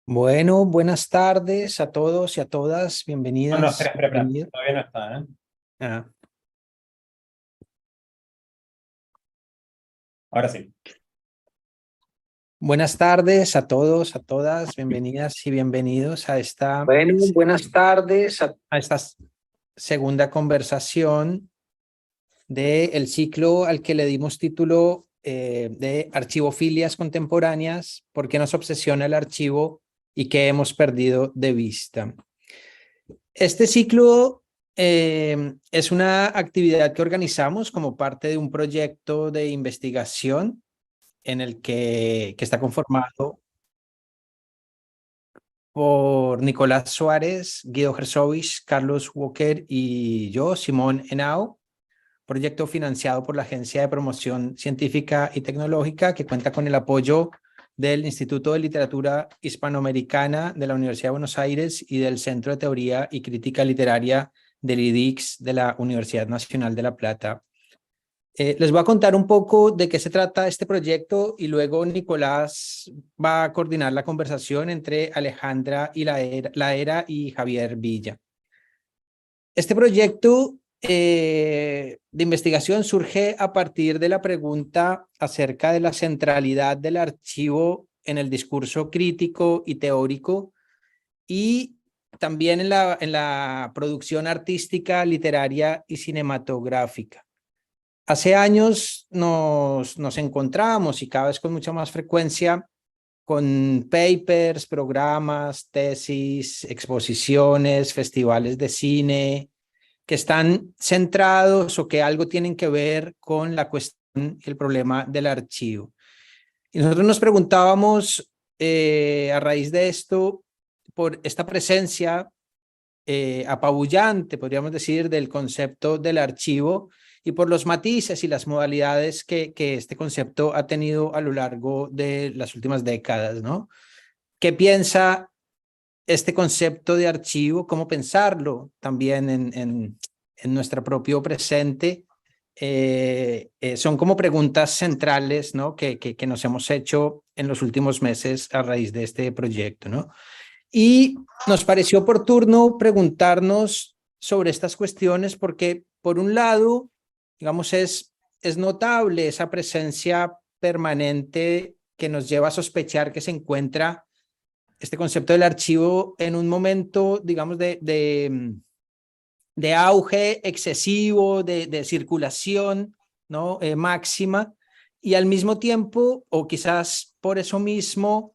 Bueno, buenas tardes a todos y a todas. No, no, Bienvenidas, espera. bienvenidos. Todavía no está, ¿eh? Ah, Ahora sí. buenas tardes a todos, a todas. Bienvenidas y bienvenidos a Bueno, buenas tardes. esta segunda conversación del ciclo al que le dimos título de Archivofilias Contemporáneas, ¿por qué nos obsesiona el archivo y qué hemos perdido de vista? Este ciclo es una actividad que organizamos como parte de un proyecto de investigación en el que está conformado por Nicolás Suárez, Guido Herzovich, Carlos Walker y yo, Simón Henao, proyecto financiado por la Agencia de Promoción Científica y Tecnológica, que cuenta con el apoyo del Instituto de Literatura Hispanoamericana de la Universidad de Buenos Aires y del Centro de Teoría y Crítica Literaria del IDIX de la Universidad Nacional de La Plata. Les voy a contar un poco de qué se trata este proyecto y luego Nicolás va a coordinar la conversación entre Alejandra y Laera y Javier Villa. Este proyecto de investigación surge a partir de la pregunta acerca de la centralidad del archivo en el discurso crítico y teórico y también en la producción artística, literaria y cinematográfica. Hace años nos encontramos y cada vez con mucha más frecuencia con papers, programas, tesis, exposiciones, festivales de cine, que están centrados o que algo tienen que ver con la cuestión, el problema del archivo. Y nosotros nos preguntábamos a raíz de esto, por esta presencia apabullante, podríamos decir, del concepto del archivo y por los matices y las modalidades que este concepto ha tenido a lo largo de las últimas décadas, ¿no? ¿Qué piensa este concepto de archivo? ¿Cómo pensarlo también en nuestro propio presente? Son como preguntas centrales, ¿no? que nos hemos hecho en los últimos meses a raíz de este proyecto, ¿no? Y nos pareció oportuno preguntarnos sobre estas cuestiones porque, por un lado, digamos, es notable esa presencia permanente que nos lleva a sospechar que se encuentra este concepto del archivo en un momento, digamos, de auge excesivo, de circulación, ¿no? Máxima, y al mismo tiempo, o quizás por eso mismo,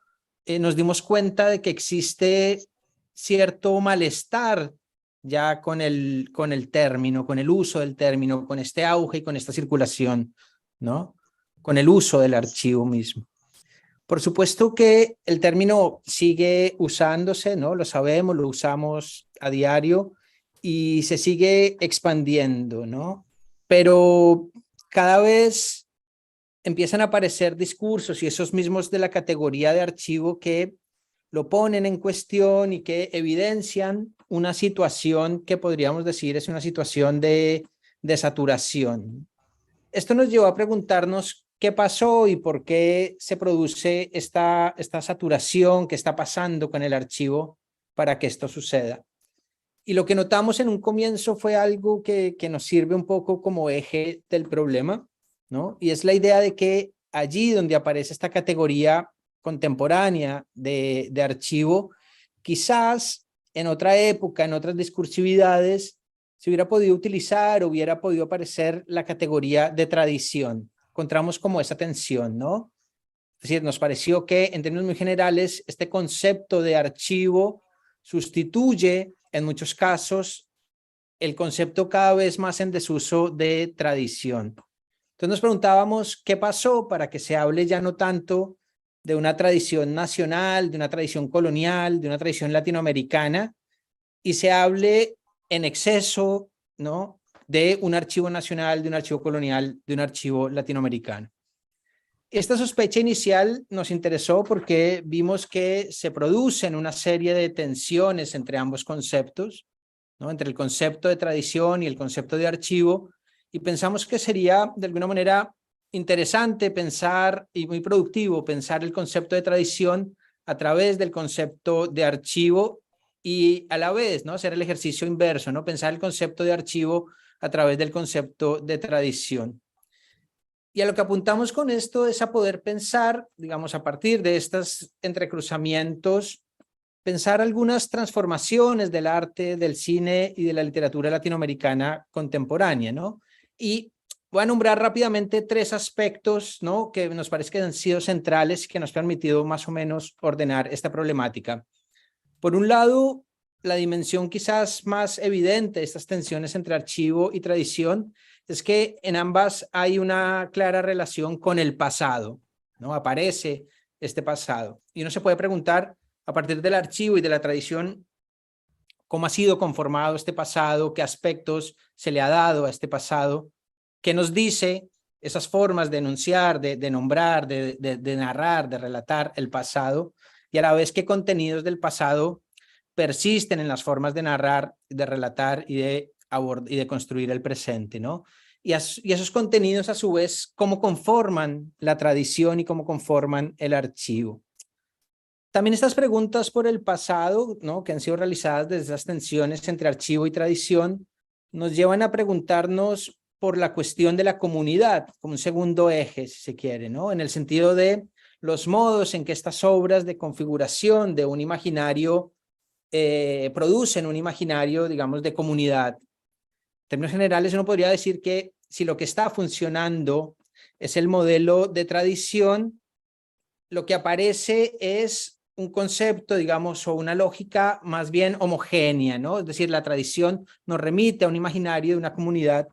nos dimos cuenta de que existe cierto malestar ya con el término, con el uso del término, con este auge y con esta circulación, ¿no? Con el uso del archivo mismo. Por supuesto que el término sigue usándose, ¿no? Lo sabemos, lo usamos a diario y se sigue expandiendo, ¿no? Pero cada vez empiezan a aparecer discursos y esos mismos de la categoría de archivo que lo ponen en cuestión y que evidencian una situación que podríamos decir es una situación de saturación. Esto nos llevó a preguntarnos qué pasó y por qué se produce esta saturación, qué está pasando con el archivo para que esto suceda. Y lo que notamos en un comienzo fue algo que nos sirve un poco como eje del problema, ¿no? Y es la idea de que allí donde aparece esta categoría contemporánea de archivo, quizás en otra época, en otras discursividades, se hubiera podido utilizar, hubiera podido aparecer la categoría de tradición. Encontramos como esa tensión, ¿no? Es decir, nos pareció que en términos muy generales este concepto de archivo sustituye en muchos casos el concepto cada vez más en desuso de tradición. Entonces nos preguntábamos qué pasó para que se hable ya no tanto de una tradición nacional, de una tradición colonial, de una tradición latinoamericana, y se hable en exceso, ¿no? De un archivo nacional, de un archivo colonial, de un archivo latinoamericano. Esta sospecha inicial nos interesó porque vimos que se producen una serie de tensiones entre ambos conceptos, ¿no? Entre el concepto de tradición y el concepto de archivo, y pensamos que sería de alguna manera interesante pensar y muy productivo pensar el concepto de tradición a través del concepto de archivo y a la vez, ¿no? Hacer el ejercicio inverso, ¿no? Pensar el concepto de archivo a través del concepto de tradición. Y a lo que apuntamos con esto es a poder pensar, digamos, a partir de estos entrecruzamientos, pensar algunas transformaciones del arte, del cine y de la literatura latinoamericana contemporánea, ¿no? Y voy a nombrar rápidamente tres aspectos, ¿no? Que nos parece que han sido centrales y que nos han permitido más o menos ordenar esta problemática. Por un lado, la dimensión quizás más evidente de estas tensiones entre archivo y tradición es que en ambas hay una clara relación con el pasado, ¿no? Aparece este pasado. Y uno se puede preguntar, a partir del archivo y de la tradición, cómo ha sido conformado este pasado, qué aspectos se le ha dado a este pasado, qué nos dice esas formas de enunciar, de nombrar, de narrar, de relatar el pasado, y a la vez qué contenidos del pasado persisten en las formas de narrar, de relatar y de construir el presente, ¿no? Y esos contenidos a su vez, cómo conforman la tradición y cómo conforman el archivo. También estas preguntas por el pasado, ¿no? Que han sido realizadas desde esas tensiones entre archivo y tradición, nos llevan a preguntarnos por la cuestión de la comunidad, como un segundo eje, si se quiere, ¿no? En el sentido de los modos en que estas obras de configuración de un imaginario producen un imaginario, digamos, de comunidad. En términos generales, uno podría decir que si lo que está funcionando es el modelo de tradición, lo que aparece es un concepto, digamos, o una lógica más bien homogénea, ¿no? Es decir, la tradición nos remite a un imaginario de una comunidad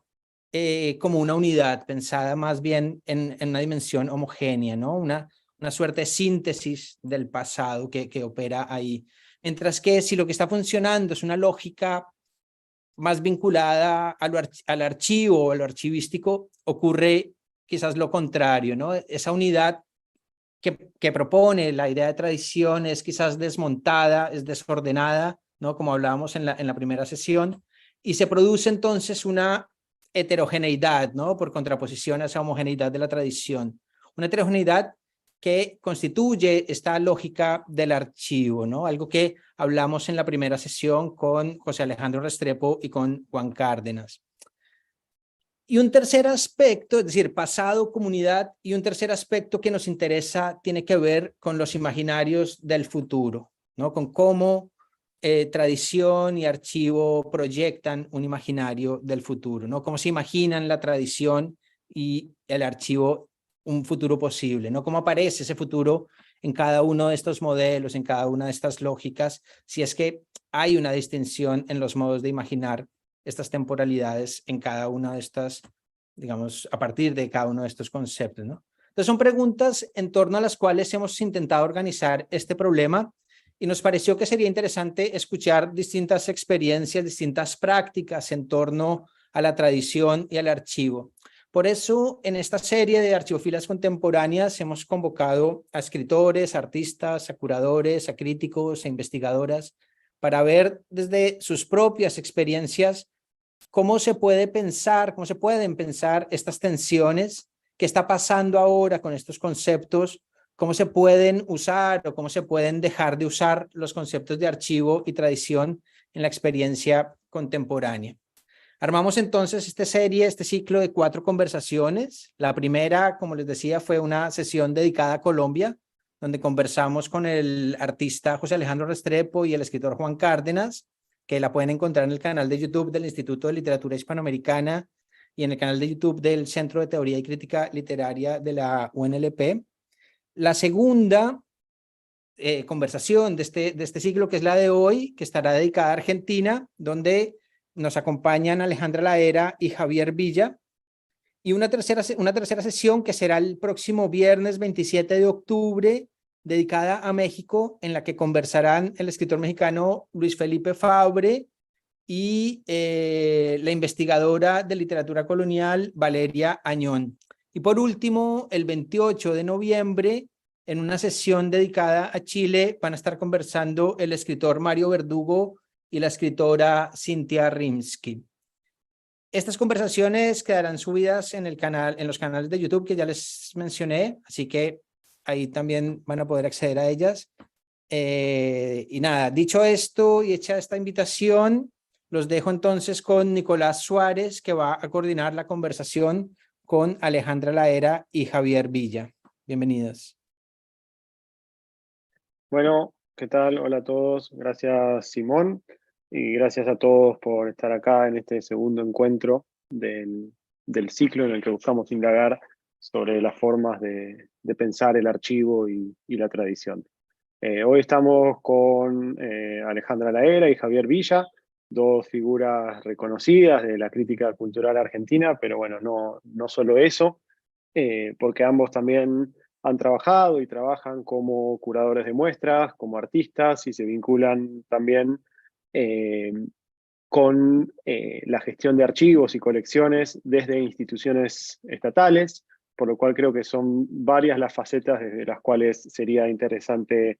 como una unidad, pensada más bien en una dimensión homogénea, ¿no? Una suerte de síntesis del pasado que opera ahí. Mientras que si lo que está funcionando es una lógica más vinculada al archivo o a lo archivístico, ocurre quizás lo contrario, ¿no? Esa unidad que propone la idea de tradición es quizás desmontada, es desordenada, ¿no? Como hablábamos en la primera sesión, y se produce entonces una heterogeneidad, ¿no? Por contraposición a esa homogeneidad de la tradición. Una heterogeneidad que constituye esta lógica del archivo, ¿no? Algo que hablamos en la primera sesión con José Alejandro Restrepo y con Juan Cárdenas. Y un tercer aspecto, es decir, pasado, comunidad, y un tercer aspecto que nos interesa tiene que ver con los imaginarios del futuro, ¿no? Con cómo tradición y archivo proyectan un imaginario del futuro, ¿no? Cómo se imaginan la tradición y el archivo un futuro posible, ¿no? Cómo aparece ese futuro en cada uno de estos modelos, en cada una de estas lógicas, si es que hay una distinción en los modos de imaginar estas temporalidades en cada una de estas, digamos, a partir de cada uno de estos conceptos, ¿no? Entonces son preguntas en torno a las cuales hemos intentado organizar este problema y nos pareció que sería interesante escuchar distintas experiencias, distintas prácticas en torno a la tradición y al archivo. Por eso, en esta serie de archivofilas contemporáneas hemos convocado a escritores, artistas, a curadores, a críticos, a investigadoras, para ver desde sus propias experiencias cómo se puede pensar, cómo se pueden pensar estas tensiones que está pasando ahora con estos conceptos, cómo se pueden usar o cómo se pueden dejar de usar los conceptos de archivo y tradición en la experiencia contemporánea. Armamos entonces esta serie, este ciclo de 4 conversaciones. La primera, como les decía, fue una sesión dedicada a Colombia, donde conversamos con el artista José Alejandro Restrepo y el escritor Juan Cárdenas, que la pueden encontrar en el canal de YouTube del Instituto de Literatura Hispanoamericana y en el canal de YouTube del Centro de Teoría y Crítica Literaria de la UNLP. La segunda conversación de este ciclo, que es la de hoy, que estará dedicada a Argentina, donde nos acompañan Alejandra Laera y Javier Villa, y una tercera sesión que será el próximo viernes 27 de octubre, dedicada a México, en la que conversarán el escritor mexicano Luis Felipe Fabre y la investigadora de literatura colonial Valeria Añón. Y por último, el 28 de noviembre, en una sesión dedicada a Chile, van a estar conversando el escritor Mario Verdugo y la escritora Cynthia Rimsky. Estas conversaciones quedarán subidas en los canales de YouTube que ya les mencioné, así que ahí también van a poder acceder a ellas. Y nada, dicho esto y hecha esta invitación, los dejo entonces con Nicolás Suárez, que va a coordinar la conversación con Alejandra Laera y Javier Villa. Bienvenidos. Bueno, ¿qué tal? Hola a todos. Gracias, Simón, y gracias a todos por estar acá en este segundo encuentro del ciclo en el que buscamos indagar sobre las formas de pensar el archivo y la tradición. Hoy estamos con Alejandra Laera y Javier Villa, dos figuras reconocidas de la crítica cultural argentina, pero bueno, no solo eso, porque ambos también han trabajado y trabajan como curadores de muestras, como artistas, y se vinculan también eh, con la gestión de archivos y colecciones desde instituciones estatales, por lo cual creo que son varias las facetas desde las cuales sería interesante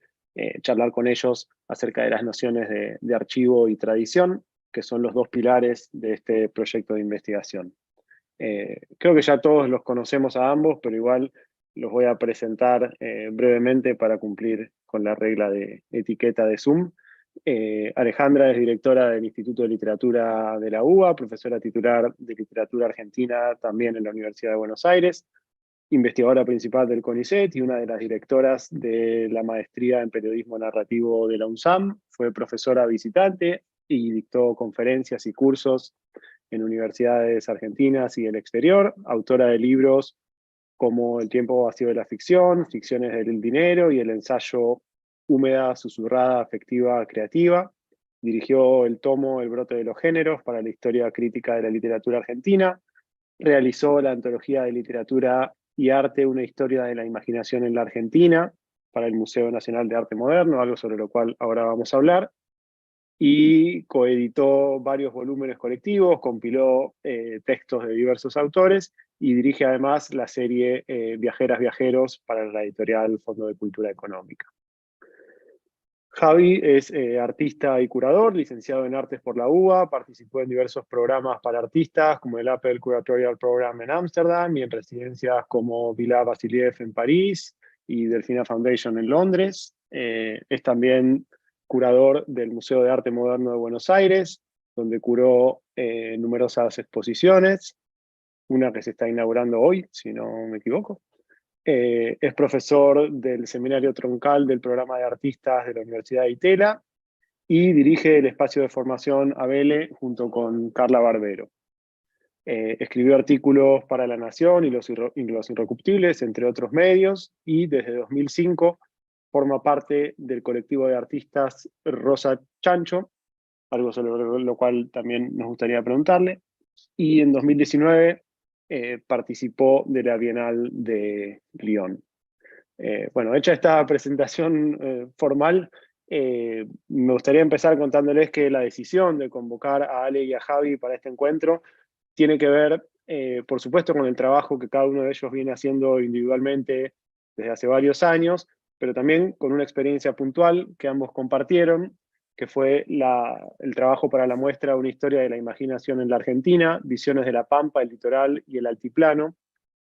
charlar con ellos acerca de las nociones de archivo y tradición, que son los dos pilares de este proyecto de investigación. Creo que ya todos los conocemos a ambos, pero igual los voy a presentar brevemente para cumplir con la regla de etiqueta de Zoom. Alejandra es directora del Instituto de Literatura de la UBA, profesora titular de Literatura Argentina también en la Universidad de Buenos Aires, investigadora principal del CONICET y una de las directoras de la maestría en periodismo narrativo de la UNSAM. Fue profesora visitante y dictó conferencias y cursos en universidades argentinas y el exterior, autora de libros como El tiempo vacío de la ficción, Ficciones del dinero y el ensayo Húmeda, susurrada, afectiva, creativa. Dirigió el tomo El brote de los géneros para la historia crítica de la literatura argentina. Realizó la antología de literatura y arte, una historia de la imaginación en la Argentina, para el Museo Nacional de Arte Moderno, algo sobre lo cual ahora vamos a hablar. Y coeditó varios volúmenes colectivos, compiló textos de diversos autores y dirige además la serie Viajeras Viajeros para la editorial Fondo de Cultura Económica. Javi es artista y curador, licenciado en Artes por la UBA, participó en diversos programas para artistas como el Apple Curatorial Program en Ámsterdam y en residencias como Villa Vasiliev en París y Delfina Foundation en Londres. Es también curador del Museo de Arte Moderno de Buenos Aires, donde curó numerosas exposiciones, una que se está inaugurando hoy, si no me equivoco. Es profesor del seminario troncal del programa de artistas de la Universidad de Itela y dirige el espacio de formación Abele junto con Carla Barbero. Escribió artículos para La Nación y Los Irrecuptibles, entre otros medios, y desde 2005 forma parte del colectivo de artistas Rosa Chancho, algo sobre lo cual también nos gustaría preguntarle, y en 2019 participó de la Bienal de Lyon. Bueno, hecha esta presentación formal, me gustaría empezar contándoles que la decisión de convocar a Ale y a Javi para este encuentro tiene que ver, por supuesto, con el trabajo que cada uno de ellos viene haciendo individualmente desde hace varios años, pero también con una experiencia puntual que ambos compartieron, que fue el trabajo para la muestra Una historia de la imaginación en la Argentina, Visiones de la Pampa, el Litoral y el Altiplano,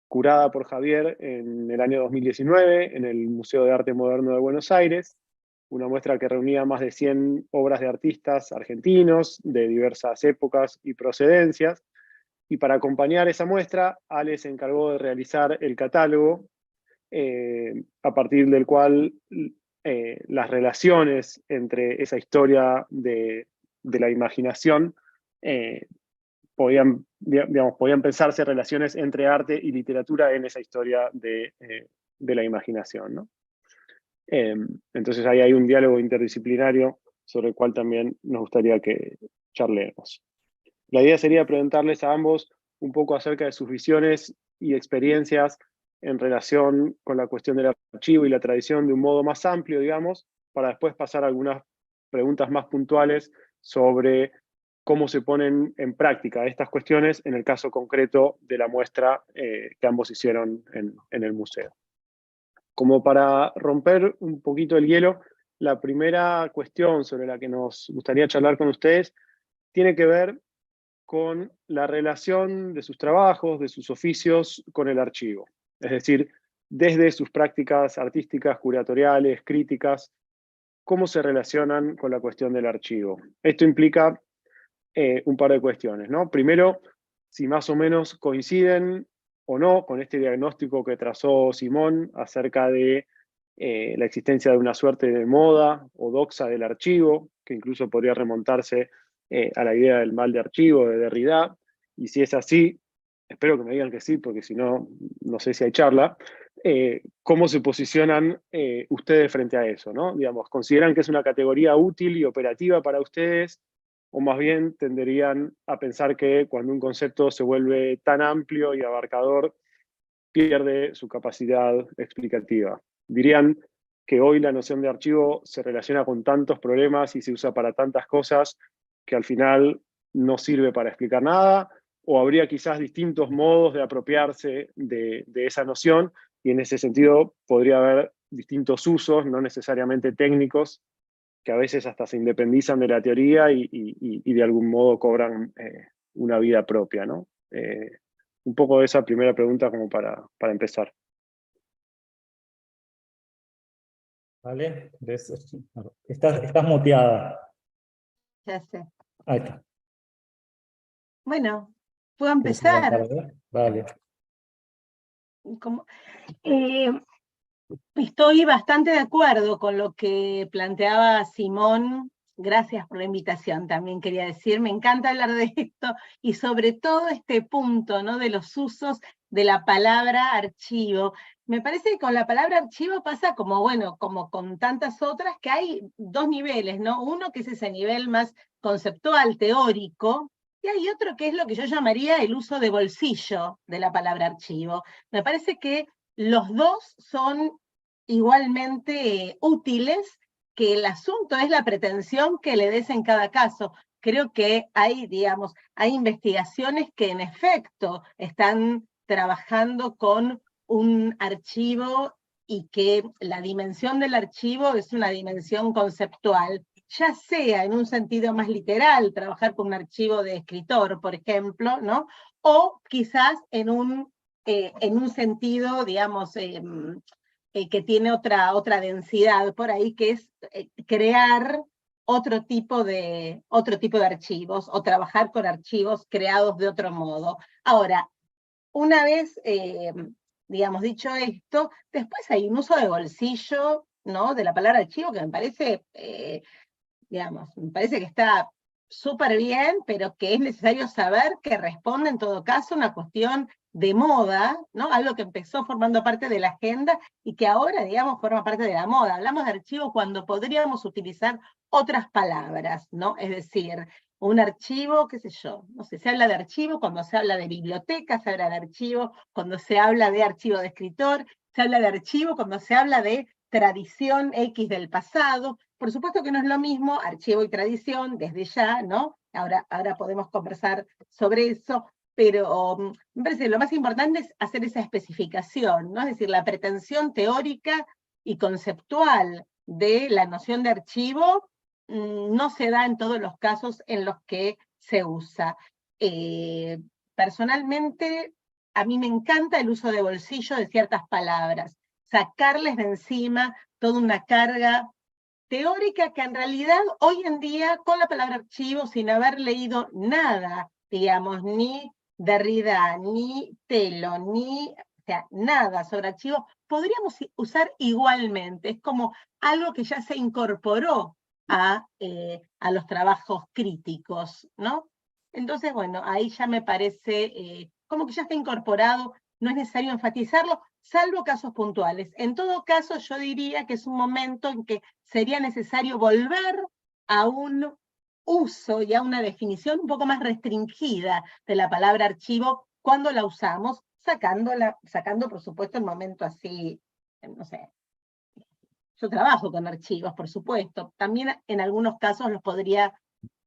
curada por Javier en el año 2019 en el Museo de Arte Moderno de Buenos Aires, una muestra que reunía más de 100 obras de artistas argentinos de diversas épocas y procedencias. Y para acompañar esa muestra, Ale se encargó de realizar el catálogo, a partir del cual las relaciones entre esa historia de la imaginación podían pensarse relaciones entre arte y literatura en esa historia de la imaginación, ¿no? Entonces ahí hay un diálogo interdisciplinario sobre el cual también nos gustaría que charlemos. La idea sería preguntarles a ambos un poco acerca de sus visiones y experiencias en relación con la cuestión del archivo y la tradición de un modo más amplio, digamos, para después pasar a algunas preguntas más puntuales sobre cómo se ponen en práctica estas cuestiones en el caso concreto de la muestra que ambos hicieron en el museo. Como para romper un poquito el hielo, la primera cuestión sobre la que nos gustaría charlar con ustedes tiene que ver con la relación de sus trabajos, de sus oficios con el archivo. Es decir, desde sus prácticas artísticas, curatoriales, críticas, cómo se relacionan con la cuestión del archivo. Esto implica un par de cuestiones, ¿no? Primero, si más o menos coinciden o no con este diagnóstico que trazó Simón acerca de la existencia de una suerte de moda o doxa del archivo, que incluso podría remontarse a la idea del mal de archivo de Derrida, y si es así, espero que me digan que sí, porque si no, no sé si hay charla, ¿cómo se posicionan ustedes frente a eso, ¿no? Digamos, ¿consideran que es una categoría útil y operativa para ustedes? O más bien tenderían a pensar que cuando un concepto se vuelve tan amplio y abarcador, pierde su capacidad explicativa. Dirían que hoy la noción de archivo se relaciona con tantos problemas y se usa para tantas cosas que al final no sirve para explicar nada, o habría quizás distintos modos de apropiarse de esa noción, y en ese sentido podría haber distintos usos, no necesariamente técnicos, que a veces hasta se independizan de la teoría y de algún modo cobran una vida propia, ¿no? Un poco de esa primera pregunta como para empezar. ¿Vale? Estás muteada. Ya sé. Ahí está. Bueno, puedo ¿Quieres empezar. arrancar? Vale. Como- eh, Estoy bastante de acuerdo con lo que planteaba Simón. Gracias por la invitación, también quería decir. Me encanta hablar de esto y sobre todo este punto, ¿no?, de los usos de la palabra archivo. Me parece que con la palabra archivo pasa como, bueno, como con tantas otras, que hay dos niveles, ¿no? Uno que es ese nivel más conceptual, teórico, y hay otro que es lo que yo llamaría el uso de bolsillo de la palabra archivo. Me parece que los dos son igualmente útiles, que el asunto es la pretensión que le des en cada caso. Creo que hay, digamos, hay investigaciones que en efecto están trabajando con un archivo y que la dimensión del archivo es una dimensión conceptual, ya sea en un sentido más literal, trabajar con un archivo de escritor, por ejemplo, ¿no? O quizás en un sentido, digamos, que tiene otra densidad por ahí, que es crear otro tipo de archivos o trabajar con archivos creados de otro modo. Ahora, una vez, digamos, dicho esto, después hay un uso de bolsillo, ¿no?, de la palabra archivo que me parece, digamos, me parece que está súper bien, pero que es necesario saber que responde en todo caso a una cuestión de moda, ¿no? Algo que empezó formando parte de la agenda y que ahora, digamos, forma parte de la moda. Hablamos de archivo cuando podríamos utilizar otras palabras, ¿no? Es decir, un archivo, qué sé yo, no sé, se habla de archivo cuando se habla de biblioteca, se habla de archivo cuando se habla de archivo de escritor, se habla de archivo cuando se habla de tradición X del pasado. Por supuesto que no es lo mismo archivo y tradición desde ya, ¿no? Ahora podemos conversar sobre eso, pero me parece que lo más importante es hacer esa especificación, ¿no? Es decir, la pretensión teórica y conceptual de la noción de archivo no se da en todos los casos en los que se usa. Personalmente, a mí me encanta el uso de bolsillo de ciertas palabras, sacarles de encima toda una carga teórica que en realidad hoy en día, con la palabra archivo, sin haber leído nada, digamos, ni Derrida, ni Telo, ni, o sea, nada sobre archivo, podríamos usar igualmente. Es como algo que ya se incorporó a los trabajos críticos, ¿no? Entonces, bueno, ahí ya me parece como que ya está incorporado, no es necesario enfatizarlo, salvo casos puntuales. En todo caso, yo diría que es un momento en que sería necesario volver a un uso y a una definición un poco más restringida de la palabra archivo cuando la usamos, sacando por supuesto el momento así, no sé. Yo trabajo con archivos, por supuesto. También en algunos casos los podría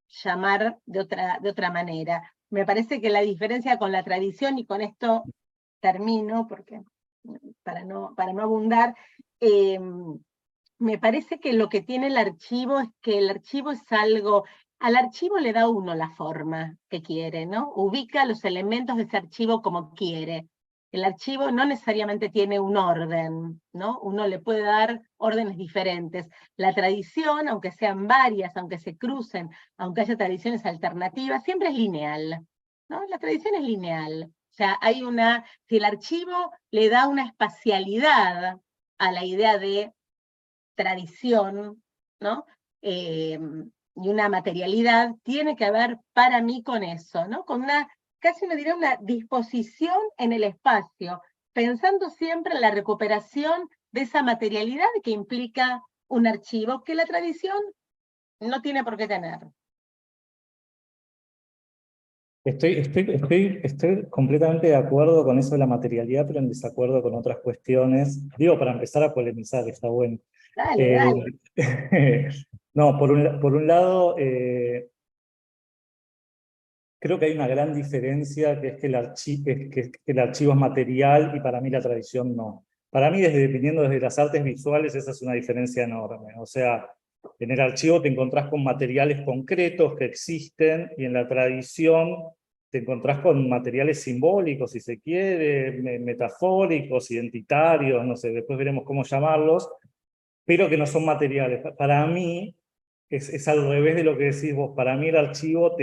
llamar de otra manera. Me parece que la diferencia con la tradición, y con esto termino, porque para no abundar, me parece que lo que tiene el archivo es que el archivo es algo, al archivo le da uno la forma que quiere, ¿no? Ubica los elementos de ese archivo como quiere. el archivo no necesariamente tiene un orden, ¿no? Uno le puede dar órdenes diferentes. La tradición, aunque sean varias, aunque se crucen, aunque haya tradiciones alternativas, siempre es lineal, ¿no? La tradición es lineal. O sea, si el archivo le da una espacialidad a la idea de tradición, ¿no? Y una materialidad, tiene que ver para mí con eso, ¿no? Con casi me diría una disposición en el espacio, pensando siempre en la recuperación de esa materialidad que implica un archivo que la tradición no tiene por qué tener. Estoy completamente de acuerdo con eso de la materialidad, pero en desacuerdo con otras cuestiones. Digo, para empezar a polemizar, está bueno. Dale, dale. No, por un lado, creo que hay una gran diferencia, que es que el archivo es material y para mí la tradición no. Para mí, dependiendo desde las artes visuales, esa es una diferencia enorme. O sea, en el archivo te encontrás con materiales concretos que existen, y en la tradición te encontrás con materiales simbólicos, si se quiere, metafóricos, identitarios, no sé, después veremos cómo llamarlos, pero que no son materiales. Para mí, es al revés de lo que decís vos. Para mí el archivo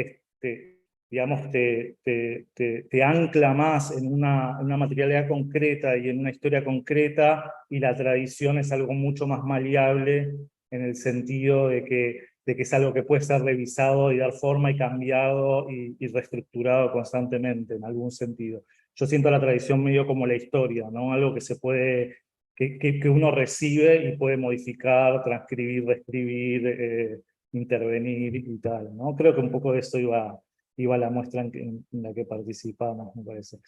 digamos, te ancla más en una materialidad concreta y en una historia concreta, y la tradición es algo mucho más maleable, en el sentido de que es algo que puede ser revisado y dar forma y cambiado y reestructurado constantemente, en algún sentido. Yo siento la tradición medio como la historia, ¿no? Algo que se puede, que uno recibe y puede modificar, transcribir, reescribir, intervenir y tal, ¿no? Creo que un poco de eso iba la muestra en la que participamos, me parece.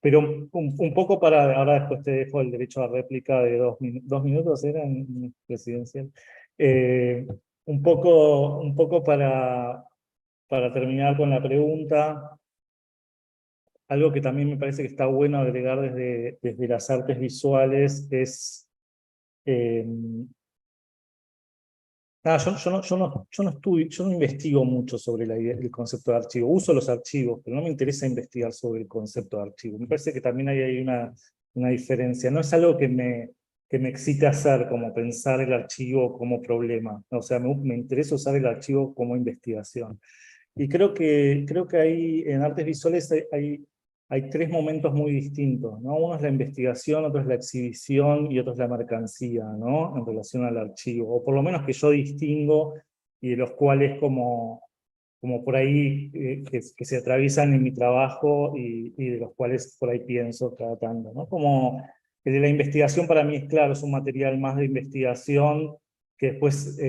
Pero un poco para, ahora después te dejo el derecho a réplica de 2 minutos, ¿era en presidencial? Un poco para terminar con la pregunta, algo que también me parece que está bueno agregar desde las artes visuales es... yo no investigo mucho sobre el concepto de archivo. Uso los archivos, pero no me interesa investigar sobre el concepto de archivo. Me parece que también hay una diferencia. No es algo que me excite hacer, como pensar el archivo como problema. O sea, me interesa usar el archivo como investigación. Y creo que ahí en artes visuales hay 3 momentos muy distintos, ¿no? Uno es la investigación, otro es la exhibición y otro es la mercancía, ¿no? En relación al archivo, o por lo menos que yo distingo, y de los cuales como por ahí que se atraviesan en mi trabajo, y de los cuales por ahí pienso tratando, ¿no? Como el de la investigación para mí es claro, es un material más de investigación que después...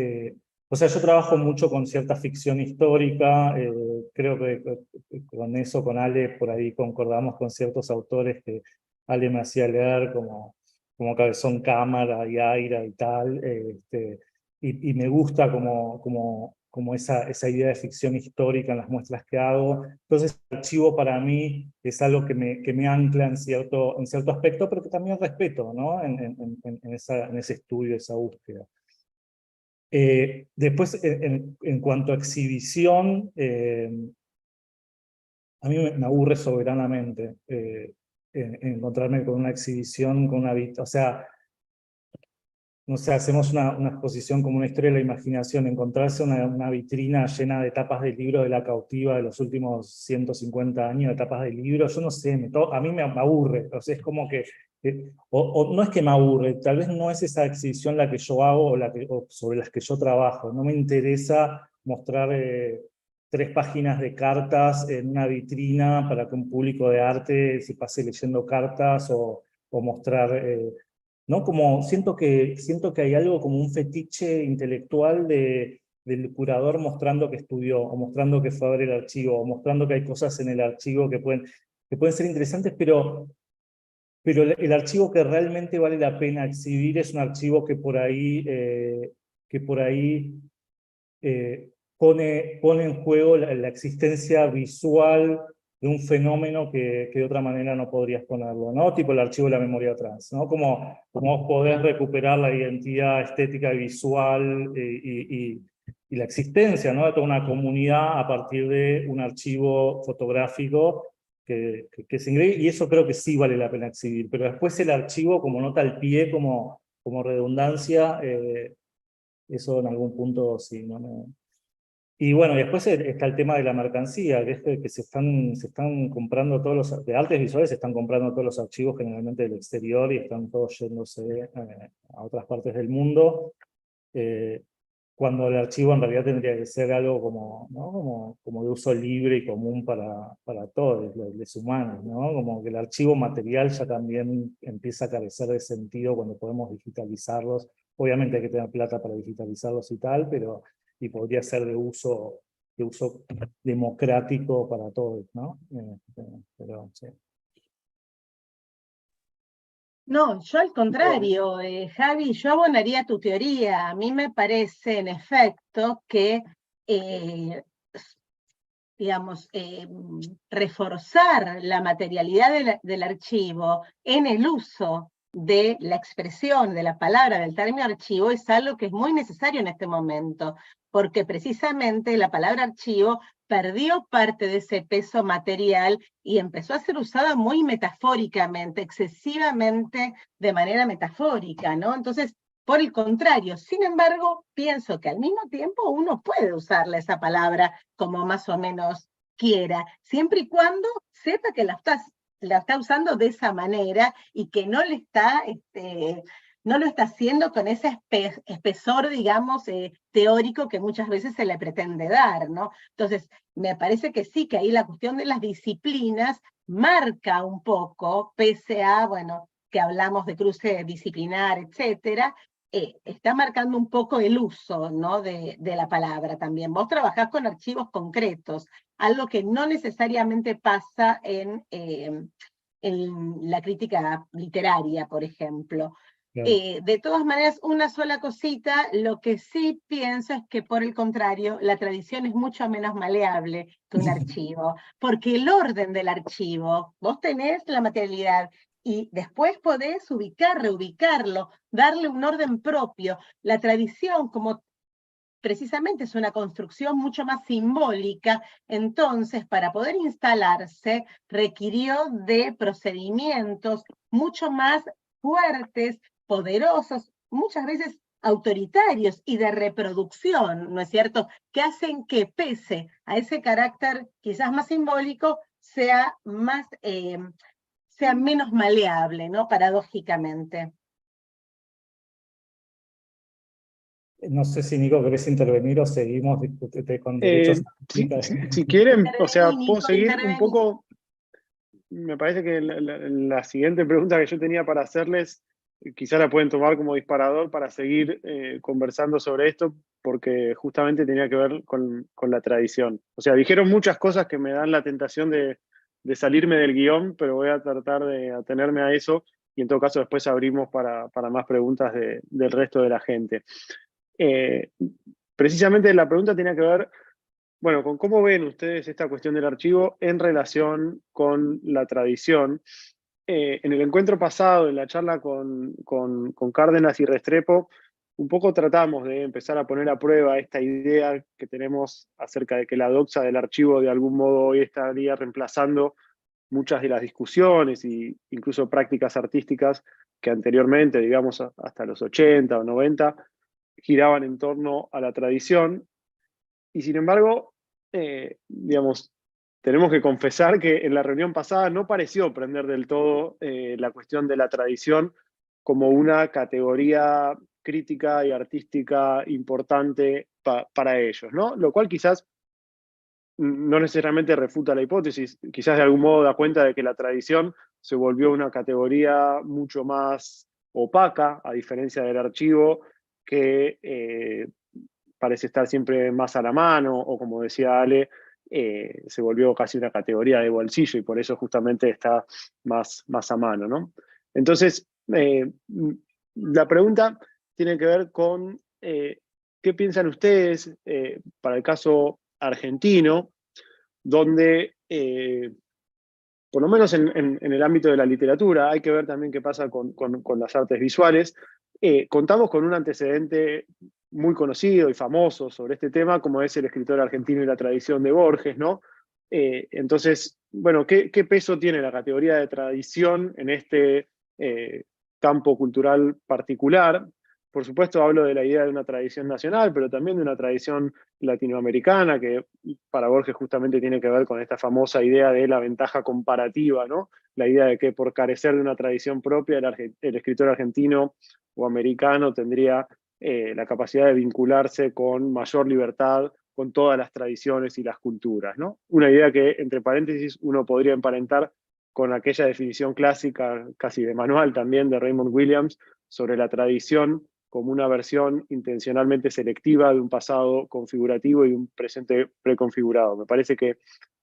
o sea, yo trabajo mucho con cierta ficción histórica, creo que con eso, con Ale, por ahí concordamos con ciertos autores que Ale me hacía leer, como Cabezón Cámara y Aira y tal, y me gusta como esa idea de ficción histórica en las muestras que hago. Entonces el archivo para mí es algo que me ancla en cierto aspecto, pero que también respeto, ¿no? En ese estudio, esa búsqueda. Después, en cuanto a exhibición, a mí me aburre soberanamente encontrarme con una exhibición, o sea, no sé, hacemos una exposición como una historia de la imaginación, encontrarse una vitrina llena de tapas de libros de La Cautiva de los últimos 150 años, de tapas de libros, yo no sé, a mí me aburre, o sea, es como que, o no es que me aburre, tal vez no es esa exhibición la que yo hago o sobre las que yo trabajo, no me interesa mostrar 3 páginas de cartas en una vitrina para que un público de arte se pase leyendo cartas, o mostrar... ¿no? Como siento que hay algo como un fetiche intelectual del curador mostrando que estudió, o mostrando que fue a ver el archivo, o mostrando que hay cosas en el archivo que pueden ser interesantes, pero el archivo que realmente vale la pena exhibir es un archivo que por ahí pone en juego la existencia visual de un fenómeno que de otra manera no podrías ponerlo, ¿no? Tipo el archivo de la memoria trans, ¿no? Como vos podés recuperar la identidad estética y visual y la existencia, ¿no? De toda una comunidad a partir de un archivo fotográfico es increíble, y eso creo que sí vale la pena exhibir, pero después el archivo como nota al pie, como redundancia, eso en algún punto sí, no. Y bueno, después está el tema de la mercancía, que es que se están comprando de artes visuales, se están comprando todos los archivos generalmente del exterior y están todos yéndose a otras partes del mundo, cuando el archivo en realidad tendría que ser algo como, ¿no? como de uso libre y común para todos los humanos, ¿no? Como que el archivo material ya también empieza a carecer de sentido cuando podemos digitalizarlos. Obviamente hay que tener plata para digitalizarlos y tal, pero y podría ser de uso democrático para todos, ¿no? Pero, sí. No, yo al contrario, Javi, yo abonaría tu teoría. A mí me parece, en efecto, que, digamos, reforzar la materialidad del archivo en el uso de la expresión, de la palabra, del término archivo, es algo que es muy necesario en este momento, porque precisamente la palabra archivo perdió parte de ese peso material y empezó a ser usada muy metafóricamente, excesivamente de manera metafórica, ¿no? Entonces, por el contrario, sin embargo, pienso que al mismo tiempo uno puede usarle esa palabra como más o menos quiera, siempre y cuando sepa que la está usando de esa manera y que no le está, no lo está haciendo con ese espesor, digamos, teórico que muchas veces se le pretende dar, ¿no? Entonces, me parece que sí, que ahí la cuestión de las disciplinas marca un poco, pese a, bueno, que hablamos de cruce disciplinar, etcétera, está marcando un poco el uso, ¿no? de la palabra también. Vos trabajás con archivos concretos, algo que no necesariamente pasa en la crítica literaria, por ejemplo. Claro. De todas maneras, una sola cosita, lo que sí pienso es que por el contrario, la tradición es mucho menos maleable que un archivo, porque el orden del archivo, vos tenés la materialidad y después podés reubicarlo, darle un orden propio. La tradición, como precisamente es una construcción mucho más simbólica, entonces para poder instalarse requirió de procedimientos mucho más fuertes, poderosos, muchas veces autoritarios y de reproducción, ¿no es cierto?, que hacen que pese a ese carácter quizás más simbólico, sea menos maleable, ¿no?, paradójicamente. No sé si Nico querés intervenir o seguimos con derechos. Si quieren, o sea, Intervení, puedo Nico, seguir un intervení. poco. Me parece que la siguiente pregunta que yo tenía para hacerles, quizá la pueden tomar como disparador para seguir conversando sobre esto, porque justamente tenía que ver con la tradición. O sea, dijeron muchas cosas que me dan la tentación de salirme del guión, pero voy a tratar de atenerme a eso y en todo caso después abrimos para más preguntas del resto de la gente. Precisamente la pregunta tenía que ver, bueno, con cómo ven ustedes esta cuestión del archivo en relación con la tradición. En el encuentro pasado, en la charla con Cárdenas y Restrepo, un poco tratamos de empezar a poner a prueba esta idea que tenemos acerca de que la doxa del archivo de algún modo hoy estaría reemplazando muchas de las discusiones e incluso prácticas artísticas que anteriormente, digamos hasta los 80 o 90, giraban en torno a la tradición. Y sin embargo, digamos, tenemos que confesar que en la reunión pasada no pareció prender del todo la cuestión de la tradición como una categoría crítica y artística importante para ellos, ¿no? Lo cual quizás no necesariamente refuta la hipótesis, quizás de algún modo da cuenta de que la tradición se volvió una categoría mucho más opaca, a diferencia del archivo, que parece estar siempre más a la mano, o como decía Ale, se volvió casi una categoría de bolsillo y por eso justamente está más a mano, ¿no? Entonces, la pregunta tiene que ver con qué piensan ustedes para el caso argentino, donde, por lo menos en el ámbito de la literatura, hay que ver también qué pasa con las artes visuales, contamos con un antecedente muy conocido y famoso sobre este tema, como es el escritor argentino y la tradición de Borges, ¿no? Entonces, bueno, ¿qué peso tiene la categoría de tradición en este campo cultural particular? Por supuesto, hablo de la idea de una tradición nacional, pero también de una tradición latinoamericana, que para Borges justamente tiene que ver con esta famosa idea de la ventaja comparativa, ¿no? La idea de que por carecer de una tradición propia, el escritor argentino o americano tendría la capacidad de vincularse con mayor libertad con todas las tradiciones y las culturas, ¿no? Una idea que, entre paréntesis, uno podría emparentar con aquella definición clásica, casi de manual también, de Raymond Williams, sobre la tradición como una versión intencionalmente selectiva de un pasado configurativo y un presente preconfigurado. Me parece que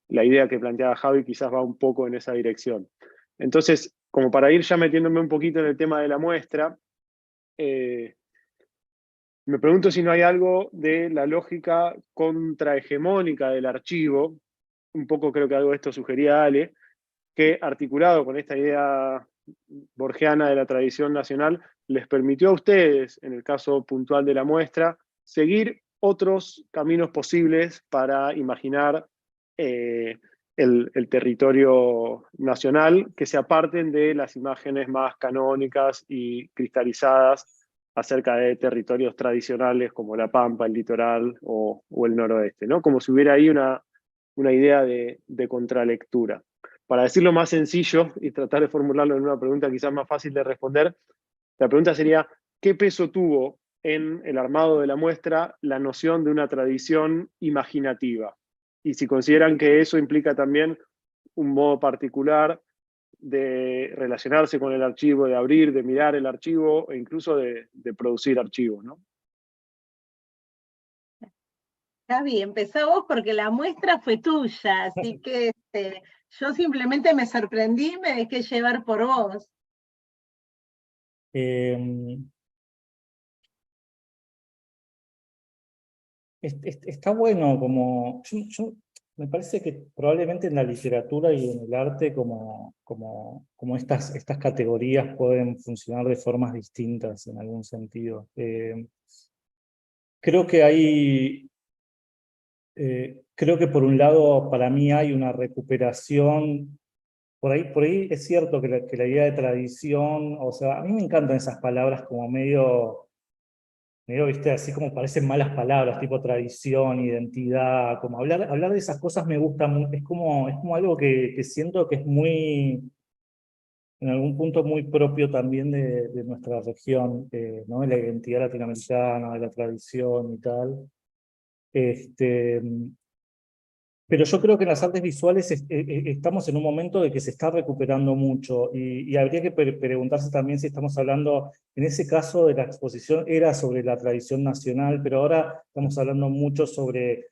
la idea que planteaba Javi quizás va un poco en esa dirección. Entonces, como para ir ya metiéndome un poquito en el tema de la muestra, me pregunto si no hay algo de la lógica contrahegemónica del archivo, un poco creo que algo de esto sugería Ale, que articulado con esta idea borgiana de la tradición nacional, les permitió a ustedes, en el caso puntual de la muestra, seguir otros caminos posibles para imaginar el territorio nacional, que se aparten de las imágenes más canónicas y cristalizadas acerca de territorios tradicionales como la Pampa, el litoral o el noroeste, ¿no? Como si hubiera ahí una idea de contralectura. Para decirlo más sencillo y tratar de formularlo en una pregunta quizás más fácil de responder, la pregunta sería, ¿qué peso tuvo en el armado de la muestra la noción de una tradición imaginativa? Y si consideran que eso implica también un modo particular de relacionarse con el archivo, de abrir, de mirar el archivo e incluso de producir archivos, ¿no? Javi, empezá vos porque la muestra fue tuya, así que yo simplemente me sorprendí y me dejé llevar por vos. Está bueno como... me parece que probablemente en la literatura y en el arte como estas categorías pueden funcionar de formas distintas en algún sentido. Creo que hay... creo que por un lado para mí hay una recuperación. Por ahí es cierto que la idea de tradición, o sea, a mí me encantan esas palabras como medio, viste, así como parecen malas palabras, tipo tradición, identidad, como hablar de esas cosas me gusta, es como algo que siento que es muy, en algún punto muy propio también de nuestra región, ¿no? De la identidad latinoamericana, de la tradición y tal. Pero yo creo que en las artes visuales estamos en un momento de que se está recuperando mucho y habría que preguntarse también si estamos hablando, en ese caso de la exposición era sobre la tradición nacional, pero ahora estamos hablando mucho sobre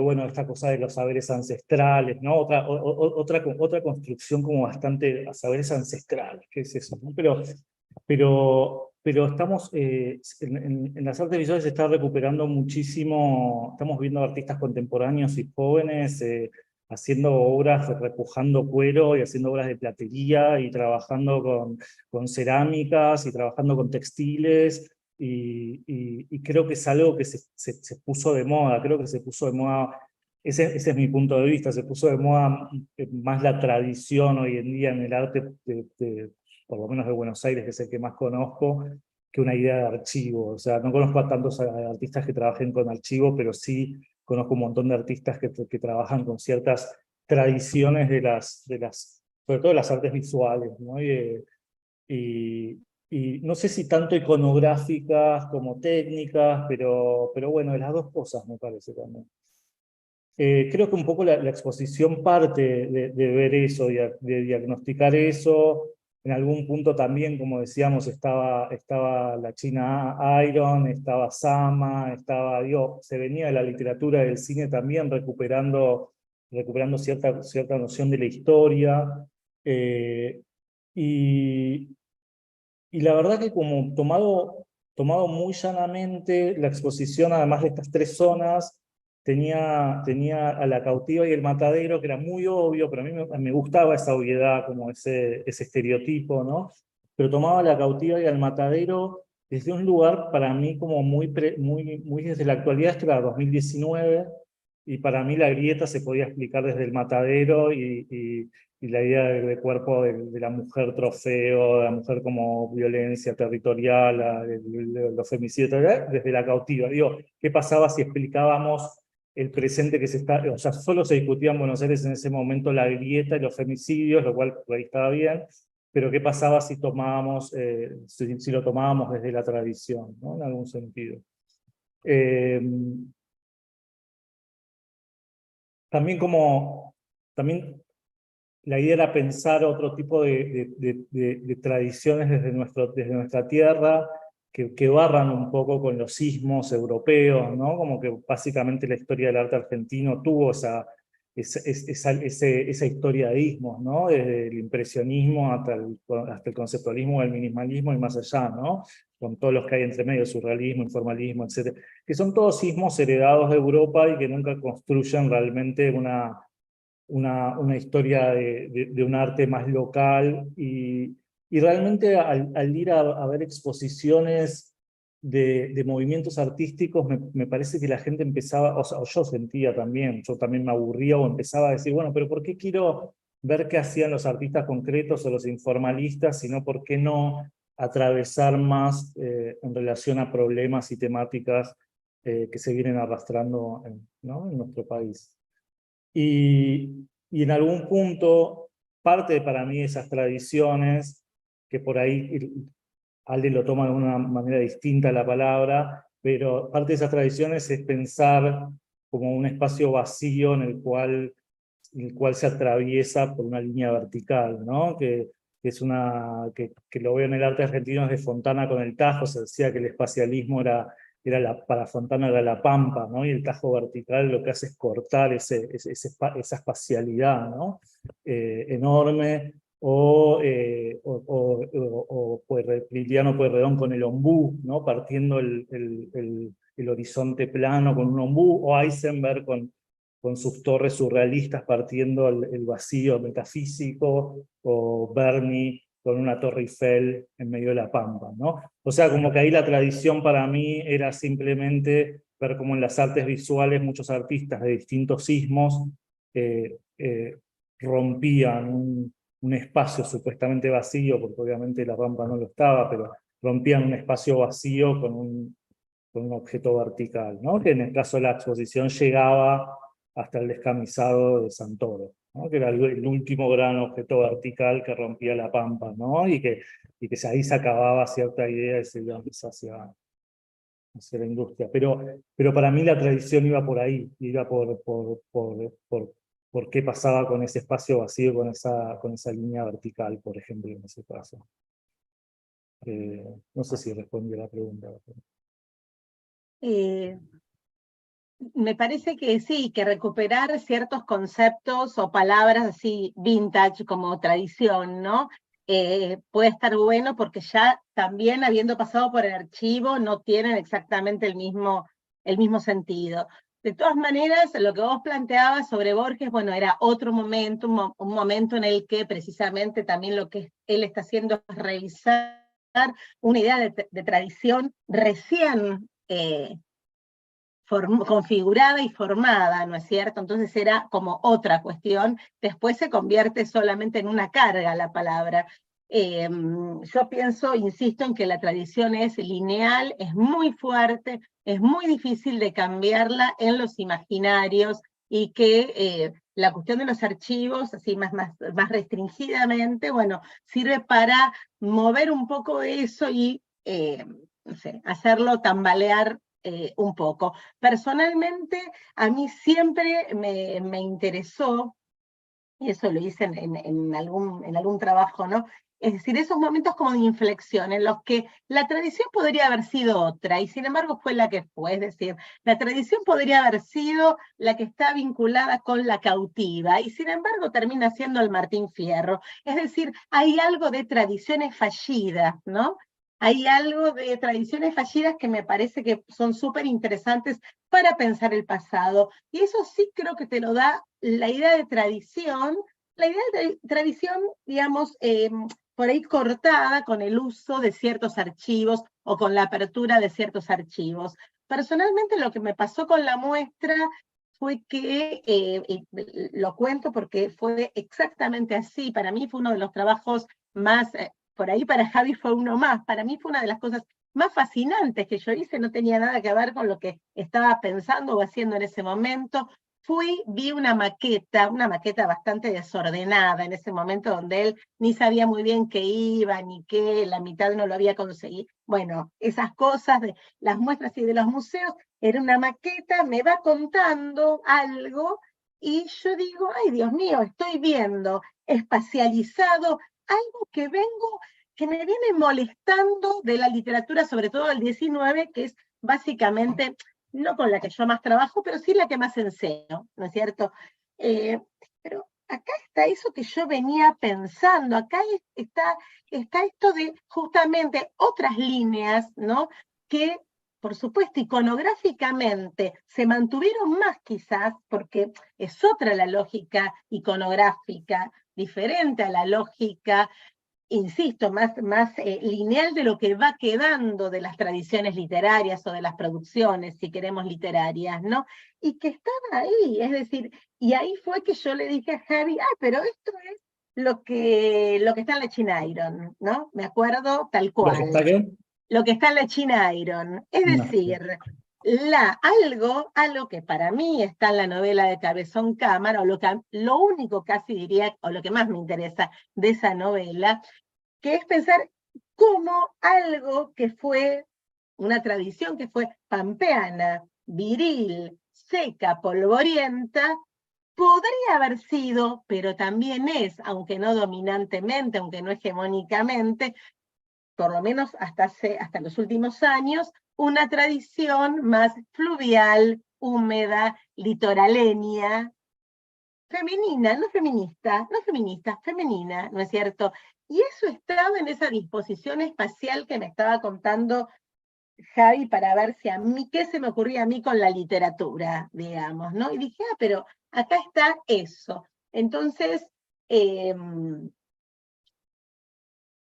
bueno, esta cosa de los saberes ancestrales, ¿no? Otra construcción como bastante a saberes ancestrales, ¿qué es eso? ¿No? Pero estamos, en las artes visuales se está recuperando muchísimo, estamos viendo artistas contemporáneos y jóvenes haciendo obras, repujando cuero y haciendo obras de platería y trabajando con cerámicas y trabajando con textiles y creo que es algo que se puso de moda, creo que se puso de moda, ese es mi punto de vista, se puso de moda más la tradición hoy en día en el arte por lo menos de Buenos Aires, que es el que más conozco, que una idea de archivo. O sea, no conozco a tantos artistas que trabajen con archivo, pero sí conozco un montón de artistas que trabajan con ciertas tradiciones sobre todo de las artes visuales, ¿no? Y no sé si tanto iconográficas como técnicas, pero bueno, de las dos cosas me parece también. Creo que un poco la exposición parte de ver eso, de diagnosticar eso. En algún punto también, como decíamos, estaba la China Iron, estaba Sama, se venía de la literatura y del cine también recuperando cierta noción de la historia. Eh, y, y la verdad que como tomado muy llanamente, la exposición, además de estas tres zonas, tenía a la cautiva y el matadero, que era muy obvio, pero a mí me gustaba esa obviedad, como ese estereotipo, ¿no? Pero tomaba a la cautiva y al matadero desde un lugar para mí como muy desde la actualidad, esto era 2019, Y para mí la grieta se podía explicar desde el matadero y la idea de cuerpo de la mujer trofeo, de la mujer como violencia territorial, los femicidios, desde la cautiva. Digo, ¿qué pasaba si explicábamos el presente que se está... O sea, solo se discutía en Buenos Aires en ese momento la grieta y los femicidios, lo cual por ahí estaba bien, pero ¿qué pasaba si tomábamos, si lo tomábamos desde la tradición, ¿no? En algún sentido. También la idea era pensar otro tipo de tradiciones desde nuestra tierra, que barran un poco con los sismos europeos, ¿no? Como que básicamente la historia del arte argentino tuvo esa historia de ismos, ¿no? Desde el impresionismo hasta el conceptualismo, el minimalismo y más allá, ¿no? Con todos los que hay entre medio, surrealismo, informalismo, etc. Que son todos sismos heredados de Europa y que nunca construyen realmente una historia de un arte más local, y realmente al ir a ver exposiciones de movimientos artísticos, me parece que la gente empezaba, o sea, yo sentía también, yo también me aburría o empezaba a decir, bueno, pero ¿por qué quiero ver qué hacían los artistas concretos o los informalistas, sino por qué no atravesar más en relación a problemas y temáticas que se vienen arrastrando ¿no? en nuestro país? Y en algún punto, parte para mí de esas tradiciones, que por ahí Ale lo toma de una manera distinta la palabra, pero parte de esas tradiciones es pensar como un espacio vacío en el cual se atraviesa por una línea vertical, ¿no? Que lo veo en el arte argentino desde Fontana con el Tajo. Se decía que el espacialismo para Fontana era la pampa, ¿no? Y el Tajo vertical lo que hace es cortar esa espacialidad, ¿no? Enorme, o Liliano Pueyrredón con el ombú, ¿no? Partiendo el horizonte plano con un ombú, o Eisenberg con sus torres surrealistas partiendo el vacío metafísico, o Berni con una torre Eiffel en medio de la pampa, ¿no? O sea, como que ahí la tradición para mí era simplemente ver cómo en las artes visuales muchos artistas de distintos sismos rompían un espacio supuestamente vacío, porque obviamente la rampa no lo estaba, pero rompían un espacio vacío con un objeto vertical, ¿no? Que en el caso de la exposición llegaba hasta el descamisado de Santoro, ¿no? Que era el último gran objeto vertical que rompía la pampa, ¿no? Y que ahí se acababa cierta idea de seguir hacia la industria. Pero para mí la tradición iba por ahí, iba por qué pasaba con ese espacio vacío, con esa línea vertical, por ejemplo, en ese caso. No sé si respondí a la pregunta. Me parece que sí, que recuperar ciertos conceptos o palabras así vintage como tradición, ¿no? Puede estar bueno porque ya también habiendo pasado por el archivo no tienen exactamente el mismo sentido. De todas maneras, lo que vos planteabas sobre Borges, bueno, era otro momento, un momento en el que precisamente también lo que él está haciendo es revisar una idea de tradición recién configurada y formada, ¿no es cierto? Entonces era como otra cuestión, después se convierte solamente en una carga la palabra. Yo pienso, insisto, en que la tradición es lineal, es muy fuerte, es muy difícil de cambiarla en los imaginarios, y que la cuestión de los archivos, así más restringidamente, bueno, sirve para mover un poco eso y, no sé, hacerlo tambalear un poco. Personalmente, a mí siempre me interesó, y eso lo hice en algún trabajo, ¿no? Es decir, esos momentos como de inflexión en los que la tradición podría haber sido otra, y sin embargo fue la que fue. Es decir, la tradición podría haber sido la que está vinculada con la cautiva, y sin embargo termina siendo el Martín Fierro. Es decir, hay algo de tradiciones fallidas, ¿no? Hay algo de tradiciones fallidas que me parece que son súper interesantes para pensar el pasado. Y eso sí creo que te lo da la idea de tradición, digamos, por ahí cortada con el uso de ciertos archivos o con la apertura de ciertos archivos. Personalmente lo que me pasó con la muestra fue que, lo cuento porque fue exactamente así, para mí fue uno de los trabajos más, por ahí para Javi fue uno más, para mí fue una de las cosas más fascinantes que yo hice, no tenía nada que ver con lo que estaba pensando o haciendo en ese momento. Vi una maqueta bastante desordenada en ese momento, donde él ni sabía muy bien qué iba, ni qué, la mitad no lo había conseguido. Bueno, esas cosas de las muestras y de los museos, era una maqueta, me va contando algo, y yo digo, ay Dios mío, estoy viendo espacializado algo que me viene molestando de la literatura, sobre todo del 19, que es básicamente, no con la que yo más trabajo, pero sí la que más enseño, ¿no es cierto? Pero acá está eso que yo venía pensando, acá está esto de justamente otras líneas, ¿no? Que, por supuesto, iconográficamente se mantuvieron más quizás, porque es otra la lógica iconográfica, diferente a la lógica, insisto, más lineal de lo que va quedando de las tradiciones literarias o de las producciones, si queremos, literarias, ¿no? Y que están ahí, es decir, y ahí fue que yo le dije a Javi, pero esto es lo que está en la China Iron, ¿no? Me acuerdo tal ¿Lo que cual. está qué? Lo que está en la China Iron. Es No. decir, algo que para mí está en la novela de Cabezón Cámara, o lo único casi diría, o lo que más me interesa de esa novela, que es pensar cómo algo que fue una tradición que fue pampeana, viril, seca, polvorienta, podría haber sido, pero también es, aunque no dominantemente, aunque no hegemónicamente, por lo menos hasta los últimos años, una tradición más fluvial, húmeda, litoraleña, femenina, no feminista, femenina, ¿no es cierto? Y eso estaba en esa disposición espacial que me estaba contando Javi, para ver si a mí, qué se me ocurría a mí con la literatura, digamos, ¿no? Y dije, pero acá está eso. Entonces,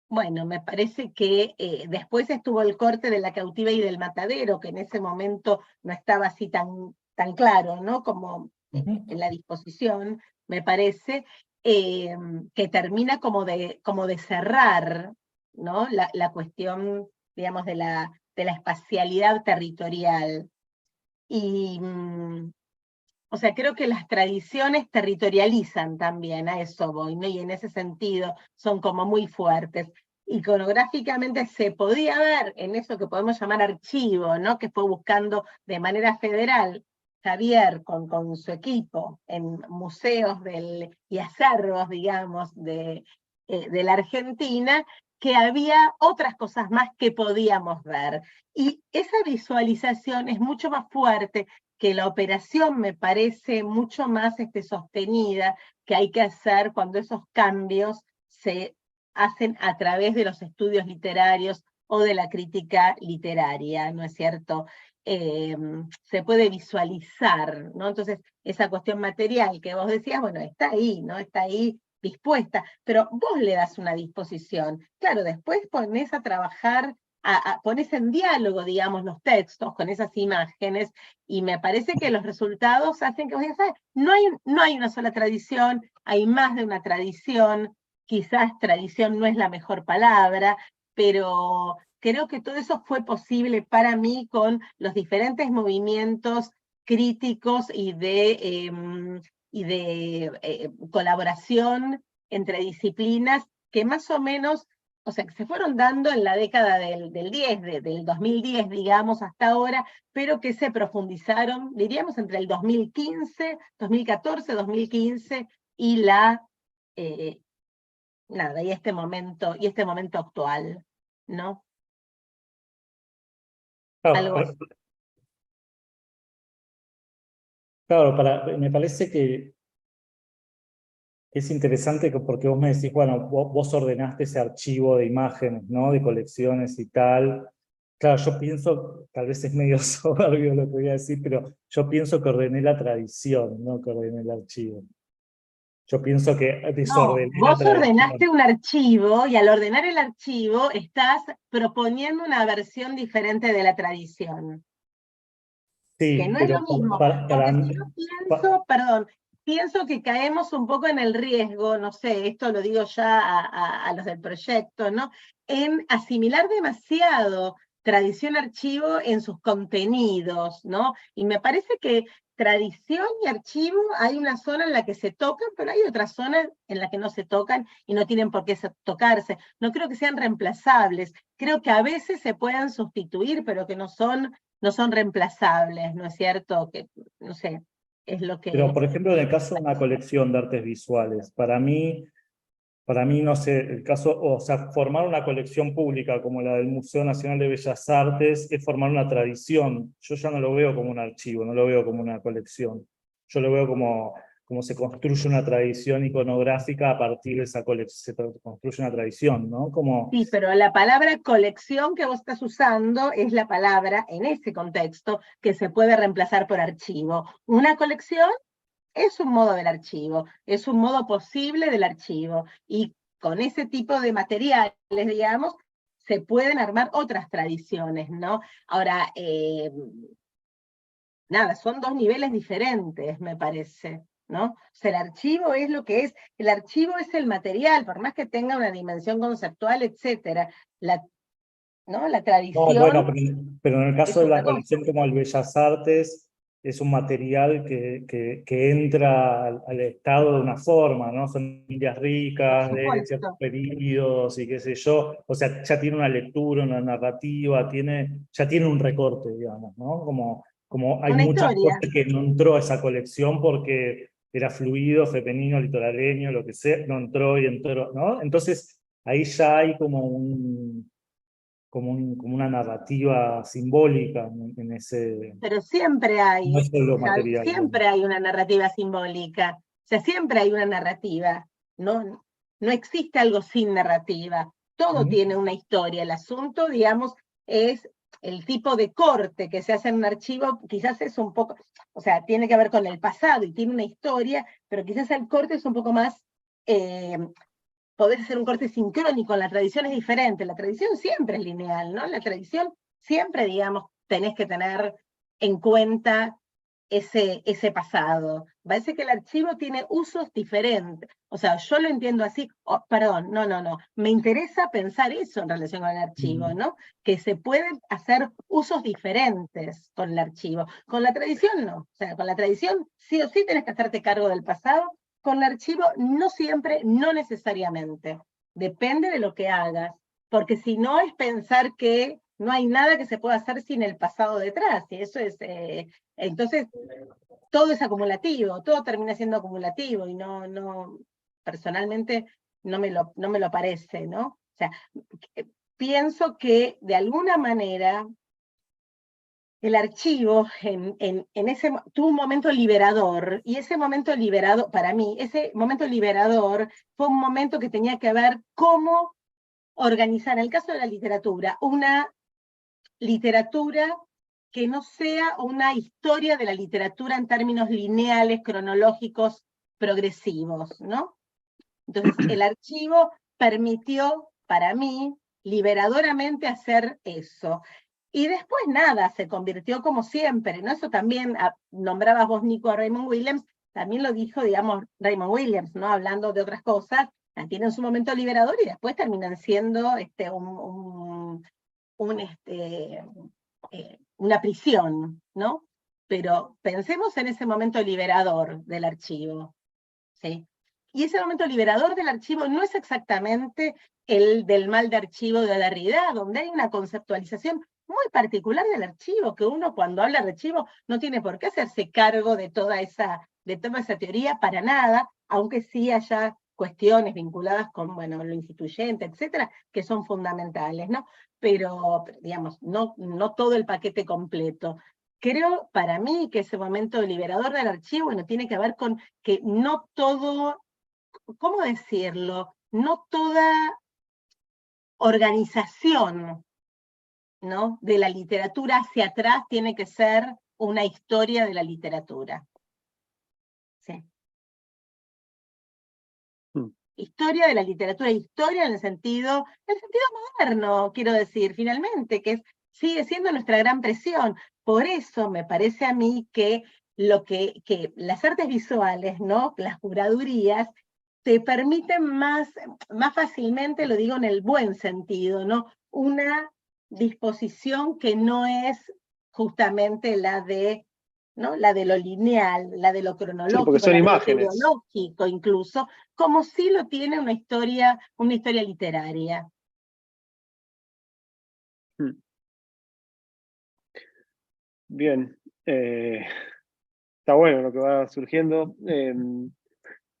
bueno, me parece que después estuvo el corte de La cautiva y del matadero, que en ese momento no estaba así tan claro, ¿no? Como en la disposición, me parece, que termina como de cerrar, ¿no? La cuestión, digamos, de la espacialidad territorial. Y, o sea, creo que las tradiciones territorializan también, a eso voy, ¿no? Y en ese sentido son como muy fuertes. Iconográficamente se podía ver en eso que podemos llamar archivo, ¿no? Que fue buscando de manera federal Javier con su equipo en museos y acervos, digamos, de la Argentina, que había otras cosas más que podíamos ver. Y esa visualización es mucho más fuerte, que la operación me parece mucho más sostenida, que hay que hacer cuando esos cambios se hacen a través de los estudios literarios o de la crítica literaria, ¿no es cierto? Se puede visualizar, ¿no? Entonces, esa cuestión material que vos decías, bueno, está ahí, ¿no? Está ahí dispuesta, pero vos le das una disposición. Claro, después ponés a trabajar, pones en diálogo, digamos, los textos con esas imágenes, y me parece que los resultados hacen que vos digas, no hay una sola tradición, hay más de una tradición, quizás tradición no es la mejor palabra, pero creo que todo eso fue posible para mí con los diferentes movimientos críticos y de colaboración entre disciplinas que más o menos, o sea, que se fueron dando en la década del 10, del 2010, digamos, hasta ahora, pero que se profundizaron, diríamos, entre el 2015, 2014, 2015 y y este momento actual, ¿no? Algo así. Claro, me parece que es interesante porque vos me decís, bueno, vos ordenaste ese archivo de imágenes, ¿no? De colecciones y tal. Claro, yo pienso, tal vez es medio soberbio lo que voy a decir, pero yo pienso que ordené la tradición, no que ordené el archivo. Yo pienso que desordené la vos tradición. ordenaste un archivo, y al ordenar el archivo estás proponiendo una versión diferente de la tradición. Sí, que no es pero lo mismo, para porque mí, si no pienso, perdón, pienso que caemos un poco en el riesgo, no sé, esto lo digo ya a los del proyecto, ¿no? En asimilar demasiado tradición archivo en sus contenidos, ¿no? Y me parece que tradición y archivo hay una zona en la que se tocan, pero hay otras zonas en las que no se tocan y no tienen por qué tocarse. No creo que sean reemplazables, creo que a veces se puedan sustituir, pero que no son reemplazables, ¿no es cierto? Que, no sé, es lo pero que... por ejemplo, en el caso de una colección de artes visuales, para mí, no sé, el caso, o sea, formar una colección pública como la del Museo Nacional de Bellas Artes es formar una tradición. Yo ya no lo veo como un archivo, no lo veo como una colección. Yo lo veo como se construye una tradición iconográfica a partir de esa colección, se construye una tradición, ¿no? Como, Sí, pero la palabra colección que vos estás usando es la palabra, en ese contexto, que se puede reemplazar por archivo. Una colección es un modo del archivo, es un modo posible del archivo, y con ese tipo de materiales, digamos, se pueden armar otras tradiciones, ¿no? Ahora, nada, son dos niveles diferentes, me parece, ¿no? O sea, el archivo es lo que es, el archivo es el material, por más que tenga una dimensión conceptual, etcétera, ¿no? La no, bueno, tradición pero en el es caso de la otra cosa. colección como el Bellas Artes, es un material que entra al Estado de una forma, ¿no? Son familias Por ricas, de ciertos supuesto. periodos y qué sé yo. O sea, ya tiene una lectura, una narrativa, ya tiene un recorte, digamos, ¿no? Como hay Una muchas historia. cosas que no entró a esa colección porque era fluido, femenino, litoraleño, lo que sea, no entró y entró, ¿no? Entonces, ahí ya hay como una narrativa simbólica en ese, Pero siempre no hay, es solo material, digamos. siempre hay una narrativa simbólica, o sea, siempre hay una narrativa, no, no existe algo sin narrativa, todo Ujú. tiene una historia, el asunto, digamos, es el tipo de corte que se hace en un archivo, quizás es un poco, o sea, tiene que ver con el pasado y tiene una historia, pero quizás el corte es un poco más... podés hacer un corte sincrónico, la tradición es diferente, la tradición siempre es lineal, ¿no? La tradición siempre, digamos, tenés que tener en cuenta ese pasado. Parece que el archivo tiene usos diferentes. O sea, yo lo entiendo así, oh, perdón, no. Me interesa pensar eso en relación con el archivo, ¿no? Que se pueden hacer usos diferentes con el archivo. Con la tradición no. O sea, con la tradición sí o sí tenés que hacerte cargo del pasado. Con el archivo no siempre, no necesariamente. Depende de lo que hagas. Porque si no es pensar que no hay nada que se pueda hacer sin el pasado detrás. Y eso es... entonces, todo es acumulativo, todo termina siendo acumulativo y personalmente no me lo parece, ¿no? O sea, pienso que de alguna manera el archivo tuvo un momento liberador, y ese momento liberador, para mí, ese momento liberador fue un momento que tenía que ver cómo organizar, en el caso de la literatura, una literatura que no sea una historia de la literatura en términos lineales, cronológicos, progresivos, ¿no? Entonces, el archivo permitió, para mí, liberadoramente hacer eso. Y después nada, se convirtió como siempre, ¿no? Eso también, nombrabas vos, Nico, a Raymond Williams, también lo dijo, digamos, Raymond Williams, ¿no? Hablando de otras cosas, tienen su momento liberador y después terminan siendo una prisión, ¿no? Pero pensemos en ese momento liberador del archivo, ¿sí? Y ese momento liberador del archivo no es exactamente el del mal de archivo de Derrida, donde hay una conceptualización muy particular del archivo, que uno cuando habla de archivo no tiene por qué hacerse cargo de toda esa teoría para nada, aunque sí haya cuestiones vinculadas con, bueno, lo instituyente, etcétera, que son fundamentales, ¿no? Pero digamos, no todo el paquete completo. Creo, para mí, que ese momento liberador del archivo, bueno, tiene que ver con que no todo, ¿cómo decirlo? No toda organización, ¿no? De la literatura hacia atrás tiene que ser una historia de la literatura. Sí. Historia de la literatura, historia en el sentido moderno, quiero decir, finalmente, que sigue siendo nuestra gran presión. por eso me parece a mí que que las artes visuales, ¿no? Las curadurías, te permiten más fácilmente, lo digo en el buen sentido, ¿no? Una disposición que no es justamente la de, ¿no? La de lo lineal, la de lo Sí, porque cronológico, son la de lo imágenes. teológico incluso, como si lo tiene una historia literaria. Bien. Está bueno lo que va surgiendo.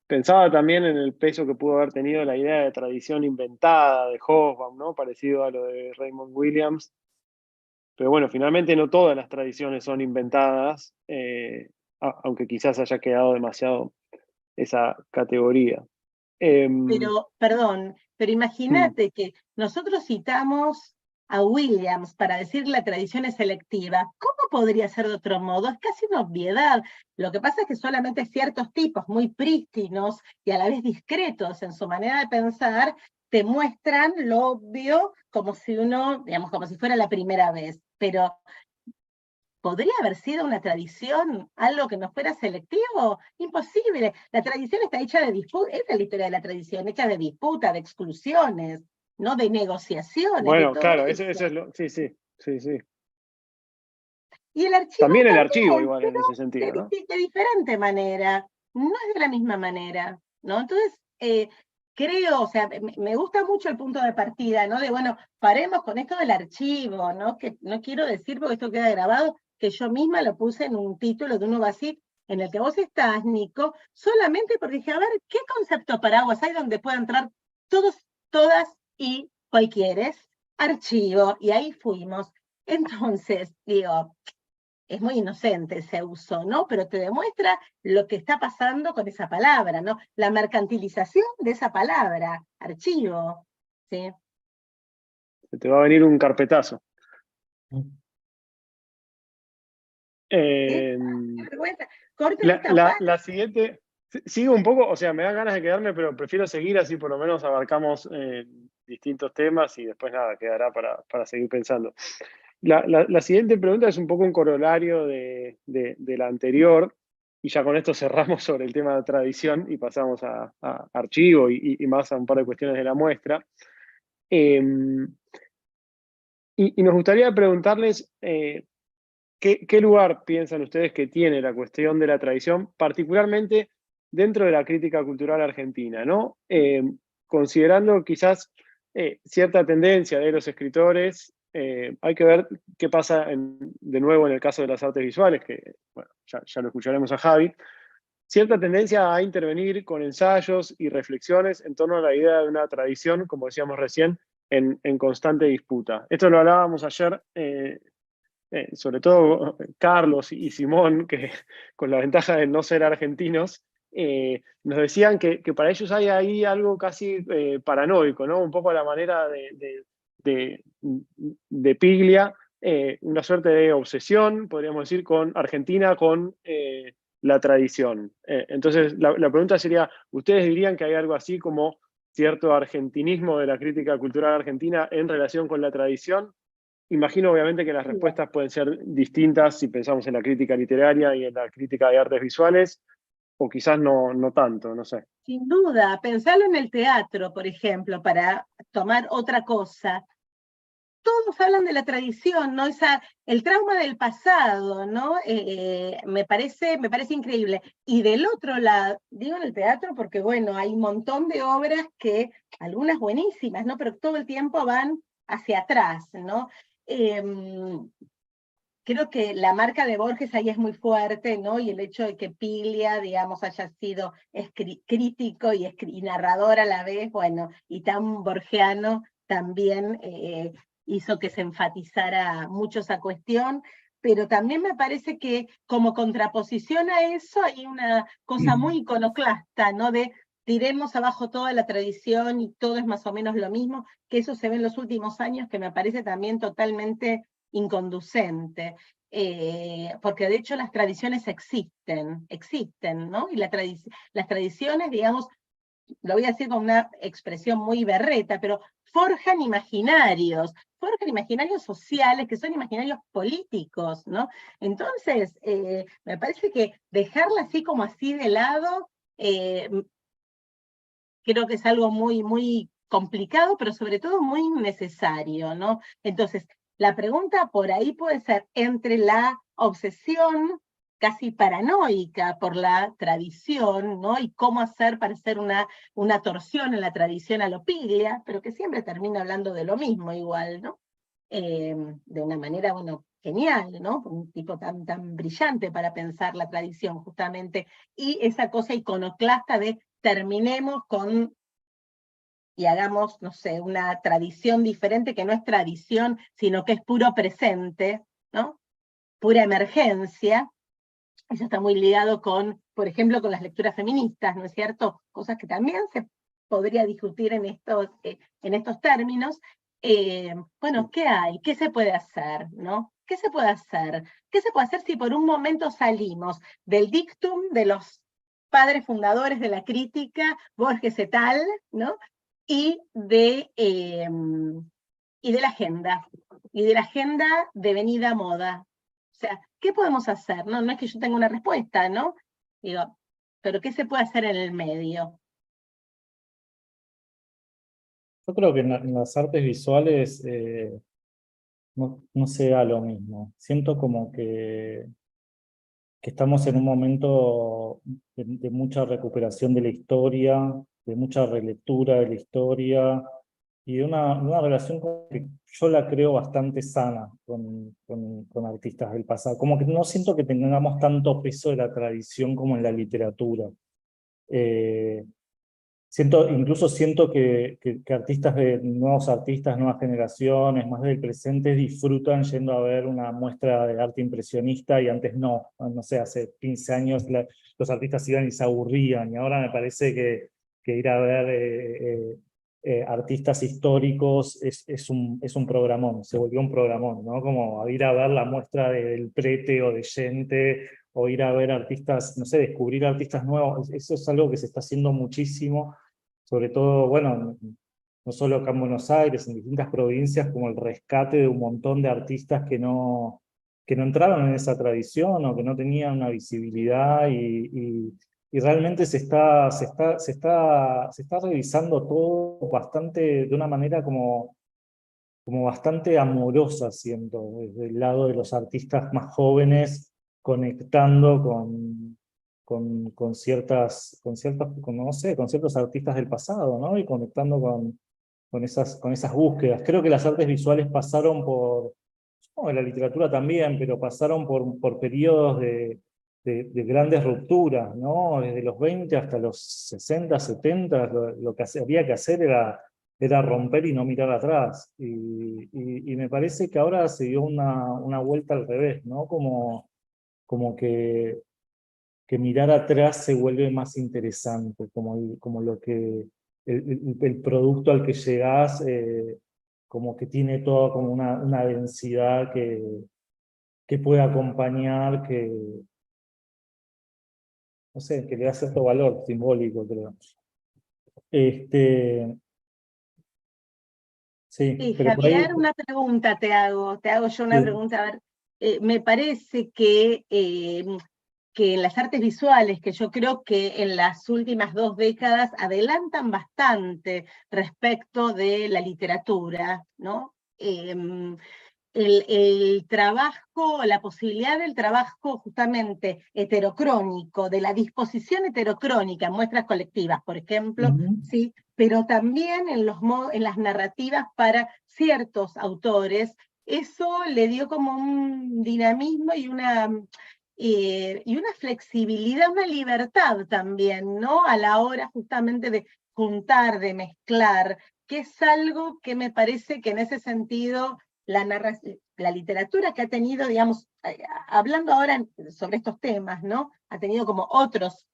Pensaba también en el peso que pudo haber tenido la idea de tradición inventada de Hobsbawm, ¿no? Parecido a lo de Raymond Williams. Pero bueno, finalmente no todas las tradiciones son inventadas, aunque quizás haya quedado demasiado esa categoría. Pero, perdón, pero imagínate que nosotros citamos a Williams para decir la tradición es selectiva. ¿Cómo podría ser de otro modo? Es casi una obviedad. Lo que pasa es que solamente ciertos tipos muy prístinos y a la vez discretos en su manera de pensar te muestran lo obvio como si uno, digamos, como si fuera la primera vez. Pero ¿podría haber sido una tradición algo que no fuera selectivo? Imposible. La tradición está hecha de disputa, esa es la historia de la tradición, hecha de disputa, de exclusiones, no de negociaciones, de Bueno, todo claro, eso. eso es lo. Sí, sí, sí, sí. Y el archivo También el archivo, también, igual, en ese sentido, ¿no? de diferente manera, no es de la misma manera, ¿no? Entonces, creo, o sea, me gusta mucho el punto de partida, ¿no? De, bueno, paremos con esto del archivo, ¿no? Que no quiero decir, porque esto queda grabado, que yo misma lo puse en un título de un Ubasit en el que vos estás, Nico, solamente porque dije, a ver, ¿qué concepto paraguas hay donde pueda entrar todos, todas y cualquieres? Archivo, y ahí fuimos. Entonces, digo, es muy inocente ese uso, ¿no? Pero te demuestra lo que está pasando con esa palabra, ¿no? La mercantilización de esa palabra, archivo, ¿sí? Se te va a venir un carpetazo. ¿Sí? Qué vergüenza. Corten esta parte. La siguiente, sigo un poco, o sea, me dan ganas de quedarme, pero prefiero seguir así por lo menos abarcamos distintos temas y después nada, quedará para seguir pensando. La siguiente pregunta es un poco un corolario de la anterior, y ya con esto cerramos sobre el tema de tradición y pasamos a archivo y más a un par de cuestiones de la muestra. Y nos gustaría preguntarles ¿qué lugar piensan ustedes que tiene la cuestión de la tradición, particularmente dentro de la crítica cultural argentina, ¿no? Considerando quizás cierta tendencia de los escritores, hay que ver qué pasa de nuevo en el caso de las artes visuales, que bueno, ya lo escucharemos a Javi, cierta tendencia a intervenir con ensayos y reflexiones en torno a la idea de una tradición, como decíamos recién, en constante disputa. Esto lo hablábamos ayer, sobre todo Carlos y Simón, que con la ventaja de no ser argentinos, nos decían que para ellos hay ahí algo casi paranoico, ¿no? Un poco a la manera de Piglia, una suerte de obsesión, podríamos decir, con Argentina, con la tradición. Entonces, la pregunta sería, ¿ustedes dirían que hay algo así como cierto argentinismo de la crítica cultural argentina en relación con la tradición? Imagino obviamente que las respuestas pueden ser distintas si pensamos en la crítica literaria y en la crítica de artes visuales, o quizás no tanto, no sé. Sin duda, pensarlo en el teatro, por ejemplo, para tomar otra cosa. Todos hablan de la tradición, ¿no? El trauma del pasado, ¿no? Me parece increíble. Y del otro lado, digo en el teatro porque, bueno, hay un montón de obras que, algunas buenísimas, ¿no? Pero todo el tiempo van hacia atrás, ¿no? Creo que la marca de Borges ahí es muy fuerte, ¿no? Y el hecho de que Piglia, digamos, haya sido crítico y narrador a la vez, bueno, y tan borgiano también hizo que se enfatizara mucho esa cuestión, pero también me parece que como contraposición a eso hay una cosa muy iconoclasta, ¿no? De tiremos abajo toda la tradición y todo es más o menos lo mismo, que eso se ve en los últimos años, que me parece también totalmente inconducente, porque de hecho las tradiciones existen, ¿no? Y las tradiciones, digamos, lo voy a decir con una expresión muy berreta, pero forjan imaginarios, forjan imaginarios sociales que son imaginarios políticos, ¿no? Entonces, me parece que dejarla así como así de lado, creo que es algo muy, muy complicado, pero sobre todo muy necesario, ¿no? Entonces, la pregunta por ahí puede ser entre la obsesión casi paranoica por la tradición, ¿no? Y cómo hacer para hacer una torsión en la tradición a lo Piglia, pero que siempre termina hablando de lo mismo igual, ¿no? De una manera, bueno, genial, ¿no? Un tipo tan, tan brillante para pensar la tradición, justamente, y esa cosa iconoclasta de terminemos con y hagamos, no sé, una tradición diferente que no es tradición, sino que es puro presente, ¿no? Pura emergencia. Eso está muy ligado con, por ejemplo, con las lecturas feministas, ¿no es cierto? Cosas que también se podría discutir en estos términos. Bueno, ¿qué hay? ¿Qué se puede hacer? ¿No? ¿Qué se puede hacer? ¿Qué se puede hacer si por un momento salimos del dictum de los padres fundadores de la crítica, Borges et al., ¿no? Y de la agenda, devenida moda. O sea, ¿qué podemos hacer? No es que yo tenga una respuesta, ¿no? Digo, pero ¿qué se puede hacer en el medio? Yo creo que en las artes visuales no se da lo mismo. Siento como que estamos en un momento de mucha recuperación de la historia, de mucha relectura de la historia, y de una relación que yo la creo bastante sana con artistas del pasado. Como que no siento que tengamos tanto peso de la tradición como en la literatura. Incluso siento que artistas nuevos artistas, nuevas generaciones, más del presente, disfrutan yendo a ver una muestra de arte impresionista, y antes no sé, hace 15 años los artistas iban y se aburrían, y ahora me parece que ir a ver artistas históricos es un programón, se volvió un programón, ¿no? Como ir a ver la muestra del Prete o de Gente, o ir a ver artistas, no sé, descubrir artistas nuevos. Eso es algo que se está haciendo muchísimo, sobre todo, bueno, no solo acá en Buenos Aires, en distintas provincias, como el rescate de un montón de artistas que no entraron en esa tradición o que no tenían una visibilidad, y realmente se está revisando todo bastante, de una manera como bastante amorosa, siento, desde el lado de los artistas más jóvenes, conectando con ciertos artistas del pasado, ¿no? Y conectando con esas búsquedas. Creo que las artes visuales pasaron la literatura también, pero pasaron por periodos de grandes rupturas, ¿no? Desde los 20 hasta los 60, 70, lo que había que hacer era romper y no mirar atrás. Y me parece que ahora se dio una vuelta al revés, ¿no? Como que mirar atrás se vuelve más interesante, como lo que el producto al que llegás, como que tiene toda como una densidad que puede acompañar, no sé, que le da cierto valor simbólico, creo. Sí, Sí, pero por ahí... Javier, una pregunta te hago yo una Sí. pregunta. A ver, me parece que en las artes visuales, que yo creo que en las últimas 2 décadas adelantan bastante respecto de la literatura, ¿no? El trabajo, la posibilidad del trabajo justamente heterocrónico, de la disposición heterocrónica en muestras colectivas, por ejemplo, ¿sí? Pero también en las narrativas para ciertos autores, eso le dio como un dinamismo y una flexibilidad, una libertad también, ¿no? A la hora justamente de juntar, de mezclar, que es algo que me parece que en ese sentido la literatura que ha tenido, digamos, hablando ahora sobre estos temas, ¿no? Ha tenido como otros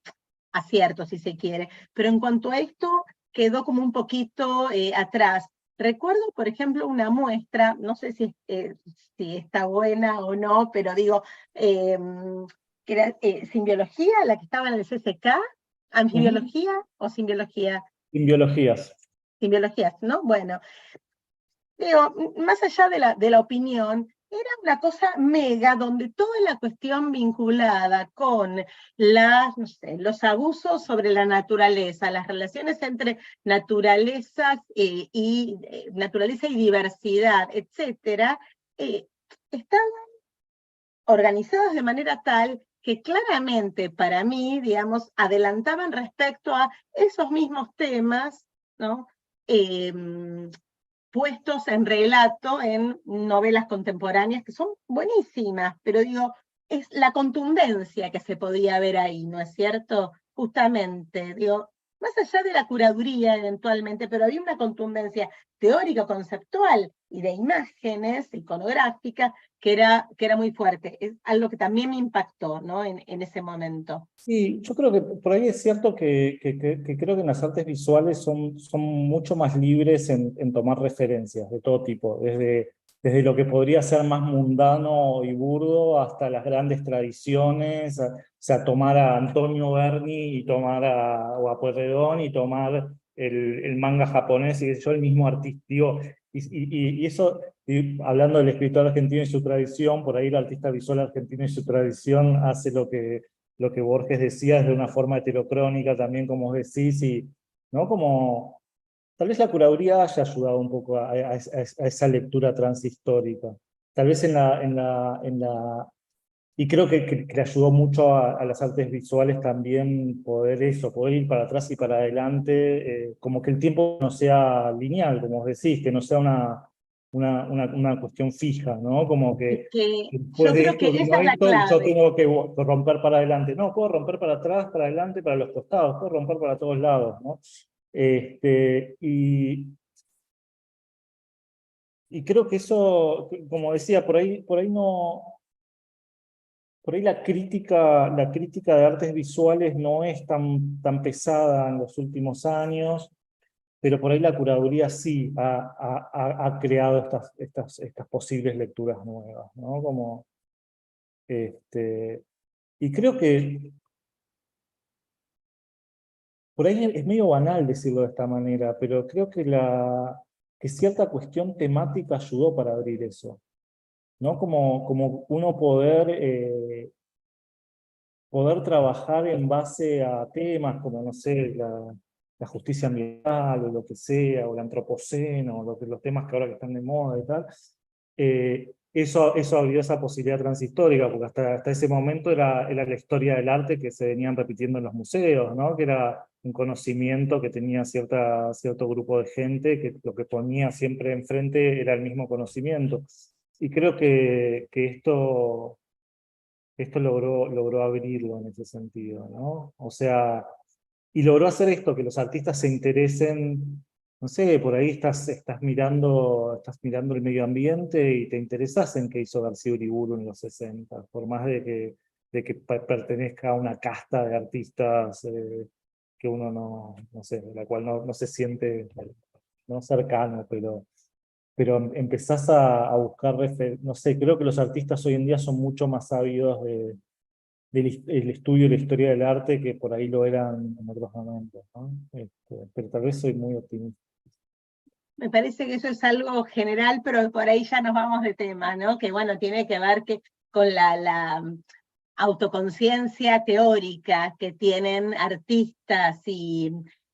aciertos, si se quiere, pero en cuanto a esto, quedó como un poquito atrás. Recuerdo, por ejemplo, una muestra, no sé si está buena o no, pero digo, que era simbiología, la que estaba en el CCK, anfibiología o simbiología. Simbiologías. Simbiologías, ¿no? Bueno, digo, más allá de la opinión, era una cosa mega donde toda la cuestión vinculada con no sé, los abusos sobre la naturaleza, las relaciones entre naturaleza y diversidad, etcétera, estaban organizadas de manera tal que claramente para mí, digamos, adelantaban respecto a esos mismos temas, ¿no? Puestos en relato en novelas contemporáneas que son buenísimas, pero digo, es la contundencia que se podía ver ahí, ¿no es cierto? Justamente, digo, más allá de la curaduría eventualmente, pero había una contundencia teórico-conceptual y de imágenes iconográficas que era muy fuerte. Es algo que también me impactó, ¿no? En ese momento. Sí, yo creo que por ahí es cierto que creo que en las artes visuales son mucho más libres en tomar referencias de todo tipo, desde lo que podría ser más mundano y burdo hasta las grandes tradiciones, o sea, tomar a Antonio Berni y tomar o a Pueyrredón y tomar el manga japonés y qué sé yo, el mismo artista, digo, y eso, hablando del escritor argentino y su tradición, por ahí el artista visual argentino y su tradición hace lo que Borges decía de una forma heterocrónica también, como decís, y ¿no? Como tal vez la curaduría haya ayudado un poco a esa lectura transhistórica. Tal vez y creo que le ayudó mucho a las artes visuales también poder ir para atrás y para adelante, como que el tiempo no sea lineal, como vos decís, que no sea una cuestión fija, ¿no? Como que después Yo de creo esto que vino esa es la esto y yo clave. tengo que romper para adelante. No, puedo romper para atrás, para adelante, para los costados, puedo romper para todos lados, ¿no? Y creo que eso, como decía, por ahí no. Por ahí la crítica de artes visuales no es tan pesada en los últimos años, pero por ahí la curaduría sí ha creado estas posibles lecturas nuevas, ¿no? Como, y creo que por ahí es medio banal decirlo de esta manera, pero creo que cierta cuestión temática ayudó para abrir eso, ¿no? Como uno poder trabajar en base a temas como, no sé, la justicia ambiental o lo que sea, o el antropoceno, o los temas que ahora que están de moda y tal, eso abrió esa posibilidad transhistórica, porque hasta ese momento era la historia del arte que se venían repitiendo en los museos, ¿no? Que era un conocimiento que tenía cierto grupo de gente, que lo que ponía siempre enfrente era el mismo conocimiento. Y creo que esto logró abrirlo en ese sentido, ¿no? O sea, y logró hacer esto, que los artistas se interesen, no sé, por ahí estás mirando el medio ambiente y te interesas en qué hizo García Uriburu en los 60, por más de que pertenezca a una casta de artistas que uno no sé, de la cual no se siente no cercano, pero empezás a buscar, no sé, creo que los artistas hoy en día son mucho más ávidos del estudio y la historia del arte que por ahí lo eran en otros momentos, ¿no? Pero tal vez soy muy optimista. Me parece que eso es algo general, pero por ahí ya nos vamos de tema, ¿no? Que bueno, tiene que ver con la autoconciencia teórica que tienen artistas y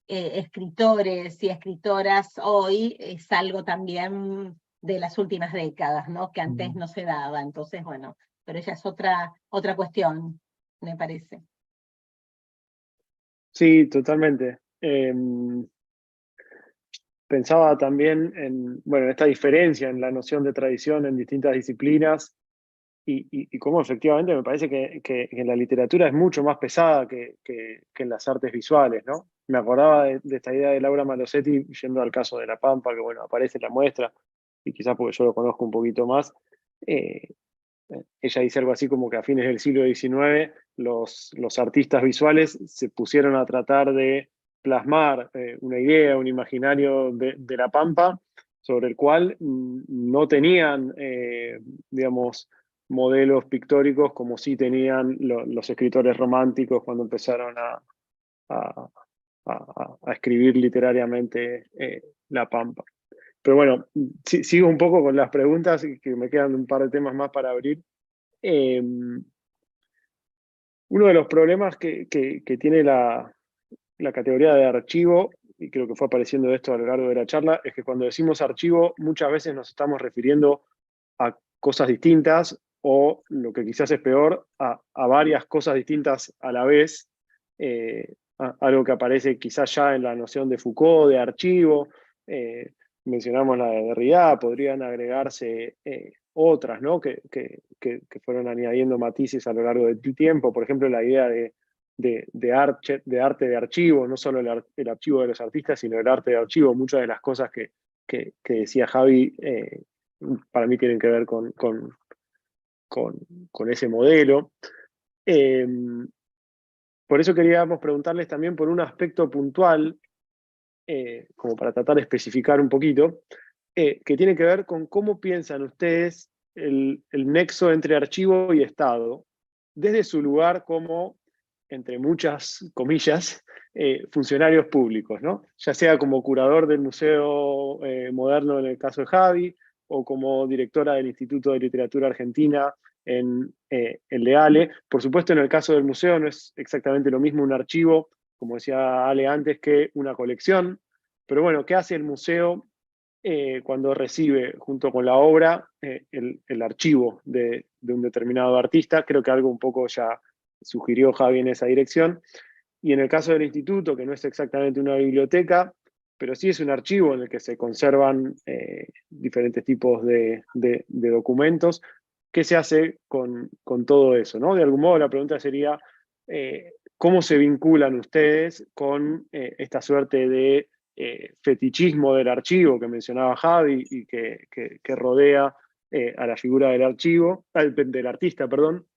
escritores y escritoras hoy, es algo también de las últimas décadas, ¿no? Que antes no se daba. Entonces, bueno, pero esa es otra cuestión, me parece. Sí, totalmente. Pensaba también en esta diferencia en la noción de tradición en distintas disciplinas y cómo efectivamente me parece que en la literatura es mucho más pesada que en las artes visuales, ¿no? Me acordaba de esta idea de Laura Malosetti, yendo al caso de La Pampa, que bueno, aparece en la muestra, y quizás porque yo lo conozco un poquito más. eh, Ella dice algo así como que a fines del siglo XIX los artistas visuales se pusieron a tratar de plasmar una idea, un imaginario de La Pampa, sobre el cual no tenían, digamos, modelos pictóricos como sí tenían los escritores románticos cuando empezaron a escribir literariamente La Pampa. Pero bueno, sigo un poco con las preguntas, que me quedan un par de temas más para abrir. Uno de los problemas que tiene la categoría de archivo, y creo que fue apareciendo esto a lo largo de la charla, es que cuando decimos archivo muchas veces nos estamos refiriendo a cosas distintas, o lo que quizás es peor, a varias cosas distintas a la vez, algo que aparece quizás ya en la noción de Foucault, de archivo. Mencionamos la de Derrida, podrían agregarse otras, ¿no? que fueron añadiendo matices a lo largo del tiempo. Por ejemplo, la idea de arte de archivo, no solo el archivo de los artistas, sino el arte de archivo. Muchas de las cosas que decía Javi para mí tienen que ver con ese modelo. Por eso queríamos preguntarles también por un aspecto puntual, como para tratar de especificar un poquito, que tiene que ver con cómo piensan ustedes el nexo entre archivo y Estado, desde su lugar como, entre muchas comillas, funcionarios públicos, ¿no? Ya sea como curador del Museo Moderno en el caso de Javi, o como directora del Instituto de Literatura Argentina en el LEALE. Por supuesto, en el caso del museo no es exactamente lo mismo un archivo, como decía Ale antes, que una colección. Pero bueno, ¿qué hace el museo cuando recibe junto con la obra el archivo de un determinado artista? Creo que algo un poco ya sugirió Javi en esa dirección. Y en el caso del instituto, que no es exactamente una biblioteca, pero sí es un archivo en el que se conservan diferentes tipos de documentos. ¿Qué se hace con todo eso, ¿no? De algún modo la pregunta sería, ¿cómo se vinculan ustedes con esta suerte de fetichismo del archivo que mencionaba Javi y que rodea a la figura del artista, perdón?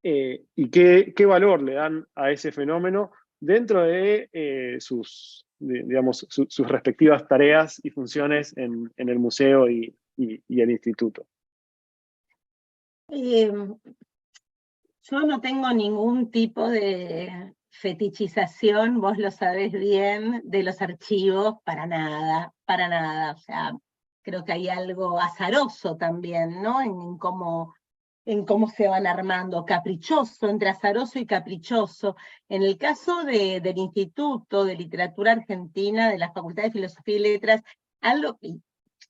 ¿Y qué valor le dan a ese fenómeno dentro de digamos, sus respectivas tareas y funciones en el museo y el instituto? Yo no tengo ningún tipo de fetichización, vos lo sabés bien, de los archivos, para nada, para nada. O sea, creo que hay algo azaroso también, ¿no? En cómo se van armando, caprichoso, entre azaroso y caprichoso. En el caso del Instituto de Literatura Argentina, de la Facultad de Filosofía y Letras, algo que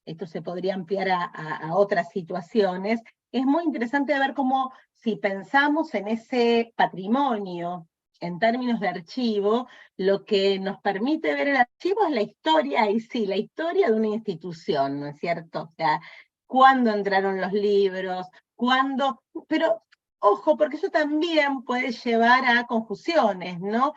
esto se podría ampliar a otras situaciones, es muy interesante ver cómo, si pensamos en ese patrimonio en términos de archivo, lo que nos permite ver el archivo es la historia, y sí, la historia de una institución, ¿no es cierto? O sea, cuándo entraron los libros, cuándo, pero ojo, porque eso también puede llevar a confusiones, ¿no?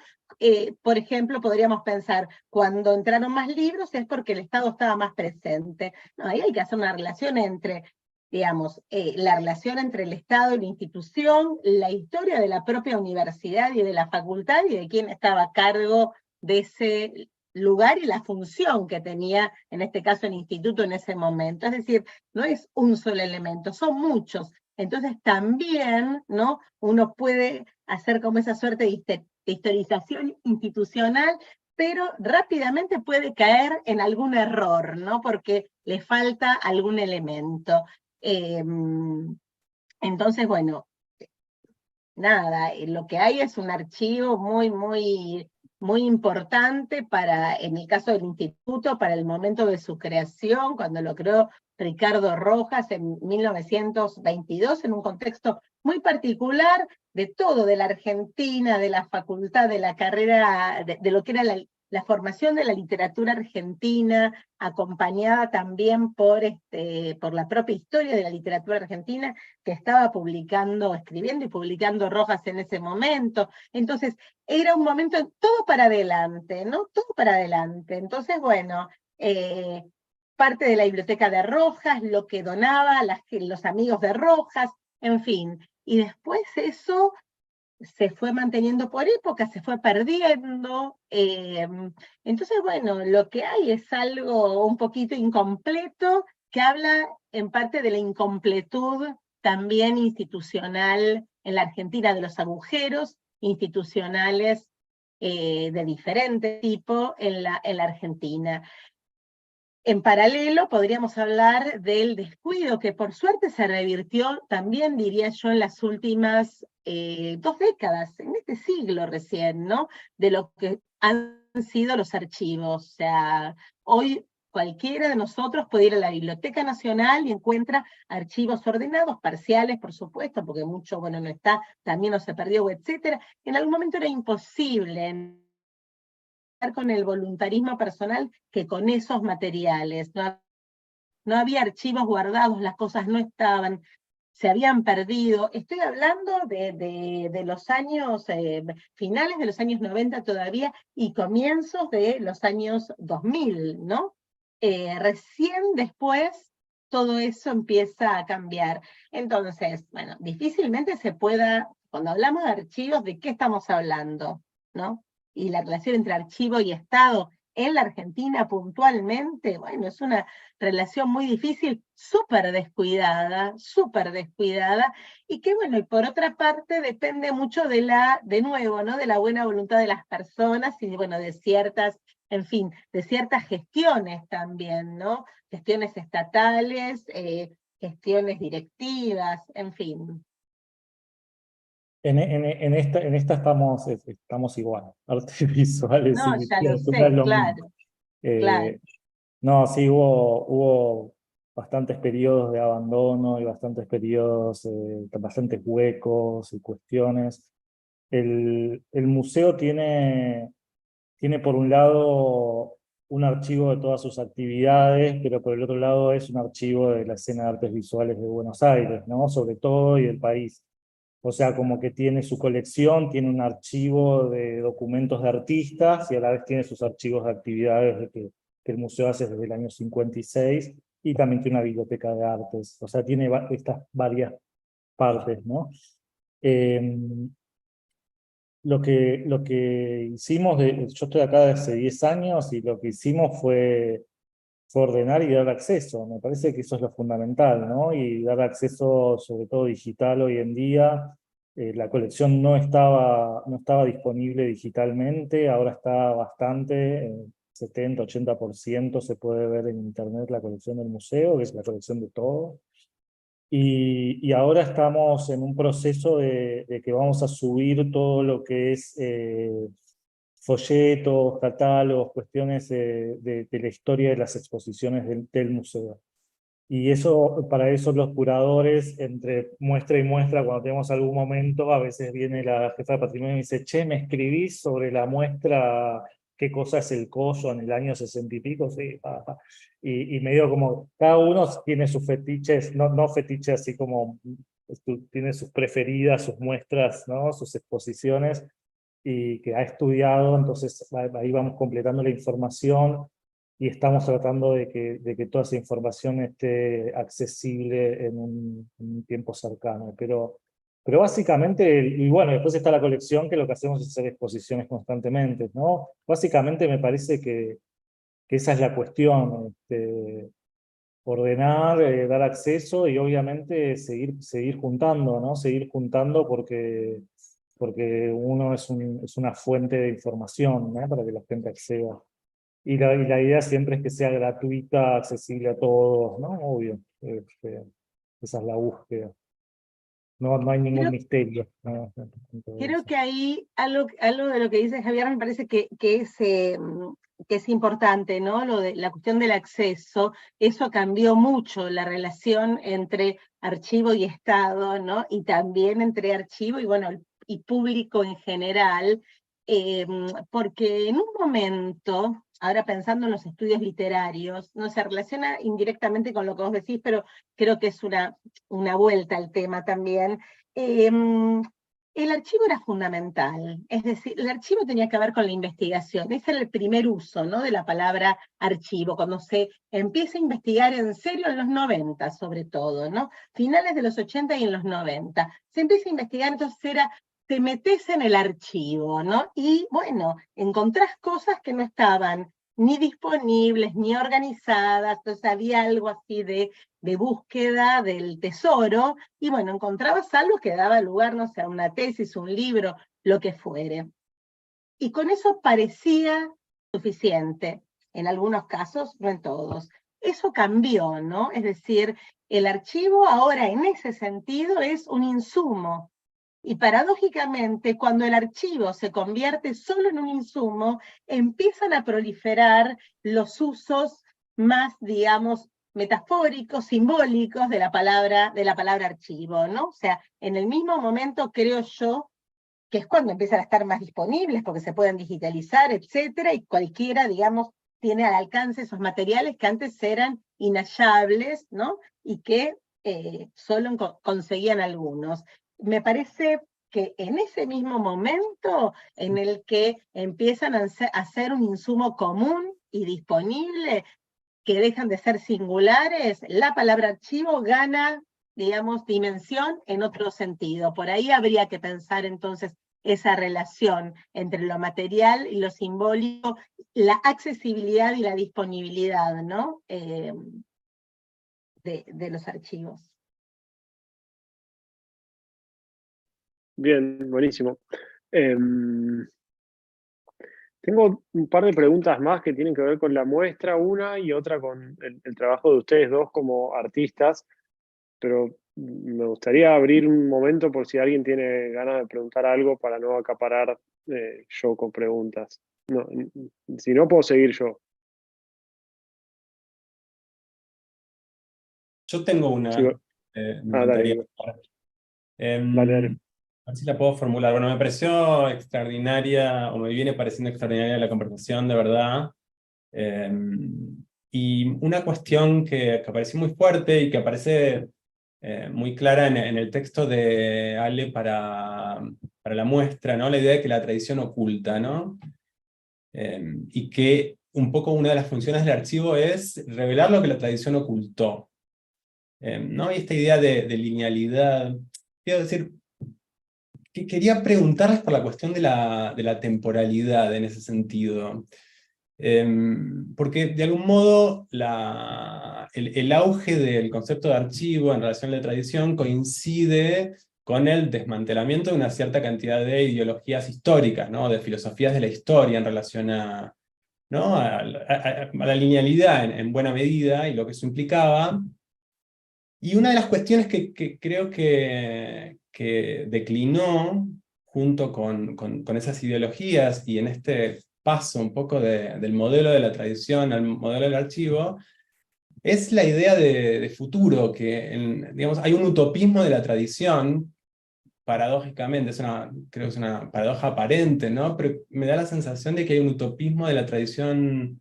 Por ejemplo, podríamos pensar, cuando entraron más libros es porque el Estado estaba más presente. No, ahí hay que hacer una relación entre, digamos, la relación entre el Estado y la institución, la historia de la propia universidad y de la facultad y de quién estaba a cargo de ese lugar y la función que tenía, en este caso, el instituto en ese momento. Es decir, no es un solo elemento, son muchos. Entonces también, ¿no? Uno puede hacer como esa suerte de historización institucional, pero rápidamente puede caer en algún error, ¿no? Porque le falta algún elemento. Entonces, bueno, nada, lo que hay es un archivo muy, muy, muy importante para, en el caso del instituto, para el momento de su creación, cuando lo creó Ricardo Rojas en 1922, en un contexto muy particular de todo, de la Argentina, de la facultad, de la carrera, de lo que era la formación de la literatura argentina, acompañada también por la propia historia de la literatura argentina, que estaba escribiendo y publicando Rojas en ese momento. Entonces, era un momento todo para adelante, ¿no? Todo para adelante. Entonces, bueno, parte de la biblioteca de Rojas, lo que donaba los amigos de Rojas, en fin. Y después eso se fue manteniendo por época, se fue perdiendo. Entonces, bueno, lo que hay es algo un poquito incompleto, que habla en parte de la incompletud también institucional en la Argentina, de los agujeros institucionales de diferente tipo en la Argentina. En paralelo, podríamos hablar del descuido que por suerte se revirtió, también diría yo, en las últimas 2 décadas, en este siglo recién, ¿no? De lo que han sido los archivos. O sea, hoy cualquiera de nosotros puede ir a la Biblioteca Nacional y encuentra archivos ordenados, parciales, por supuesto, porque mucho, bueno, no está, también no se perdió, etcétera. En algún momento era imposible con el voluntarismo personal que con esos materiales. No había archivos guardados, las cosas no estaban, se habían perdido. Estoy hablando de los años, finales de los años 90 todavía, y comienzos de los años 2000, ¿no? Recién después todo eso empieza a cambiar. Entonces, bueno, difícilmente se pueda, cuando hablamos de archivos, ¿de qué estamos hablando? ¿No? Y la relación entre archivo y Estado en la Argentina puntualmente, bueno, es una relación muy difícil, súper descuidada, y que bueno, y por otra parte depende mucho de nuevo, ¿no? De la buena voluntad de las personas y bueno, de ciertas, en fin, de ciertas gestiones también, ¿no? Gestiones estatales, gestiones directivas, en fin. En esta estamos igual, artes visuales No, y ya lo literatura es sé, lo mismo. claro, claro. No, sí, hubo bastantes periodos de abandono y bastantes periodos, bastantes huecos y cuestiones. El museo tiene por un lado un archivo de todas sus actividades, pero por el otro lado es un archivo de la escena de artes visuales de Buenos Aires, ¿no? Sobre todo, y del país. O sea, como que tiene su colección, tiene un archivo de documentos de artistas y a la vez tiene sus archivos de actividades que el museo hace desde el año 56 y también tiene una biblioteca de artes. O sea, tiene estas varias partes, ¿no? Lo que hicimos, yo estoy acá desde hace 10 años y lo que hicimos fue ordenar y dar acceso. Me parece que eso es lo fundamental, ¿no? Y dar acceso, sobre todo digital hoy en día. La colección no estaba disponible digitalmente, ahora está bastante, 70-80% se puede ver en internet la colección del museo, que es la colección de todo. Y ahora estamos en un proceso de que vamos a subir todo lo que es folletos, catálogos, cuestiones de la historia de las exposiciones del museo. Y eso, para eso los curadores, entre muestra y muestra, cuando tenemos algún momento, a veces viene la jefa de patrimonio y me dice, che, ¿me escribís sobre la muestra qué cosa es el Coso en el año 60 y pico? Sí, y medio como, cada uno tiene sus fetiches, no fetiches así como, tiene sus preferidas, sus muestras, ¿no? Sus exposiciones, y que ha estudiado, entonces ahí vamos completando la información y estamos tratando de que toda esa información esté accesible en un tiempo cercano. Pero básicamente, y bueno, después está la colección, que lo que hacemos es hacer exposiciones constantemente, ¿no? Básicamente me parece que esa es la cuestión, ordenar, dar acceso y obviamente seguir juntando, ¿no? Seguir juntando porque uno es una fuente de información, ¿no? Para que la gente acceda. Y la idea siempre es que sea gratuita, accesible a todos, ¿no? Obvio. Esa es la búsqueda. No hay ningún misterio, ¿no? Creo que ahí algo de lo que dice Javier me parece que es importante, ¿no? La cuestión del acceso, eso cambió mucho la relación entre archivo y Estado, ¿no? Y también entre archivo y, bueno, y público en general, porque en un momento, ahora pensando en los estudios literarios, no se relaciona indirectamente con lo que vos decís, pero creo que es una vuelta al tema también. El archivo era fundamental, es decir, el archivo tenía que ver con la investigación, ese era el primer uso, ¿no? De la palabra archivo, cuando se empieza a investigar en serio en los 90 sobre todo, ¿no? Finales de los 80 y en los 90. Se empieza a investigar, entonces te metes en el archivo, ¿no? Y bueno, encontrás cosas que no estaban ni disponibles, ni organizadas, entonces había algo así de búsqueda del tesoro, y bueno, encontrabas algo que daba lugar, no sé, a una tesis, un libro, lo que fuere. Y con eso parecía suficiente. en algunos casos, no en todos. Eso cambió, ¿no? Es decir, el archivo ahora en ese sentido es un insumo. Y paradójicamente, cuando el archivo se convierte solo en un insumo, empiezan a proliferar los usos más, digamos, metafóricos, simbólicos de la palabra archivo, ¿no? O sea, en el mismo momento, creo yo, que es cuando empiezan a estar más disponibles, porque se pueden digitalizar, etcétera, y cualquiera, digamos, tiene al alcance esos materiales que antes eran inhallables, ¿no? Y que solo conseguían algunos. Me parece que en ese mismo momento en el que empiezan a ser un insumo común y disponible, que dejan de ser singulares, la palabra archivo gana, digamos, dimensión en otro sentido. Por ahí habría que pensar entonces esa relación entre lo material y lo simbólico, la accesibilidad y la disponibilidad, ¿no? De los archivos. Bien, buenísimo. Tengo un par de preguntas más que tienen que ver con la muestra, una y otra con el trabajo de ustedes dos como artistas, pero me gustaría abrir un momento por si alguien tiene ganas de preguntar algo para no acaparar yo con preguntas. No, si no, puedo seguir yo. Yo tengo una, Sigo. me Dale, encantaría. dale. A ver si la puedo formular. Bueno, me pareció extraordinaria, o me viene pareciendo extraordinaria la conversación, de verdad. Y una cuestión que apareció muy fuerte y que aparece muy clara en el texto de Ale para la muestra, ¿no? La idea de que la tradición oculta, ¿no? Y que un poco una de las funciones del archivo es revelar lo que la tradición ocultó. ¿No? Y esta idea de linealidad. Quiero decir, que quería preguntarles por la cuestión de la temporalidad en ese sentido. Porque de algún modo el auge del concepto de archivo en relación a la tradición coincide con el desmantelamiento de una cierta cantidad de ideologías históricas, ¿no? De filosofías de la historia en relación a, ¿no? a la linealidad en buena medida y lo que eso implicaba. Y una de las cuestiones que creo que declinó junto con esas ideologías y en este paso un poco del modelo de la tradición al modelo del archivo, es la idea de futuro, que digamos, hay un utopismo de la tradición, paradójicamente, creo que es una paradoja aparente, ¿no? Pero me da la sensación de que hay un utopismo de la tradición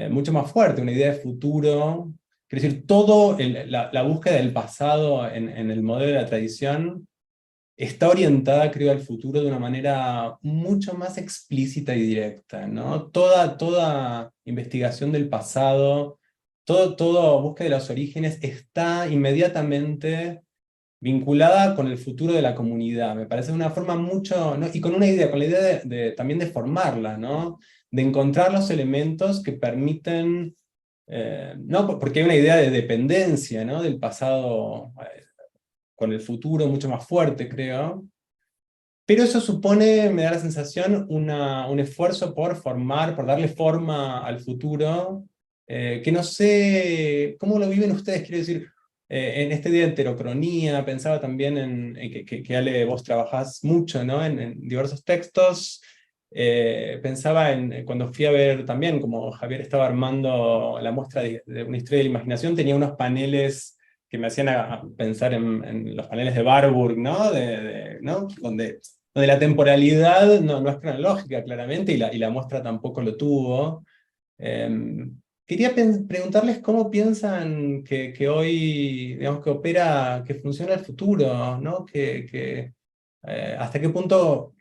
mucho más fuerte, una idea de futuro. Quiero decir, la búsqueda del pasado en el modelo de la tradición está orientada, creo, al futuro de una manera mucho más explícita y directa, ¿no? Toda investigación del pasado, toda búsqueda de los orígenes está inmediatamente vinculada con el futuro de la comunidad. Me parece una forma mucho, ¿no? Y con la idea también de formarla, ¿no? De encontrar los elementos que permiten, ¿no? Porque hay una idea de dependencia, ¿no? Del pasado con el futuro mucho más fuerte, creo. Pero eso supone, me da la sensación, un esfuerzo por formar, por darle forma al futuro, que no sé cómo lo viven ustedes, quiero decir, en este día de heterocronía, pensaba también en que Ale, vos trabajás mucho, ¿no? En diversos textos, pensaba en cuando fui a ver también, como Javier estaba armando la muestra de una historia de la imaginación, tenía unos paneles que me hacían pensar en los paneles de Warburg, ¿no? ¿no? Donde la temporalidad no es cronológica, claramente, y la muestra tampoco lo tuvo. Quería preguntarles cómo piensan que hoy, digamos, que funciona el futuro, ¿no? Hasta qué punto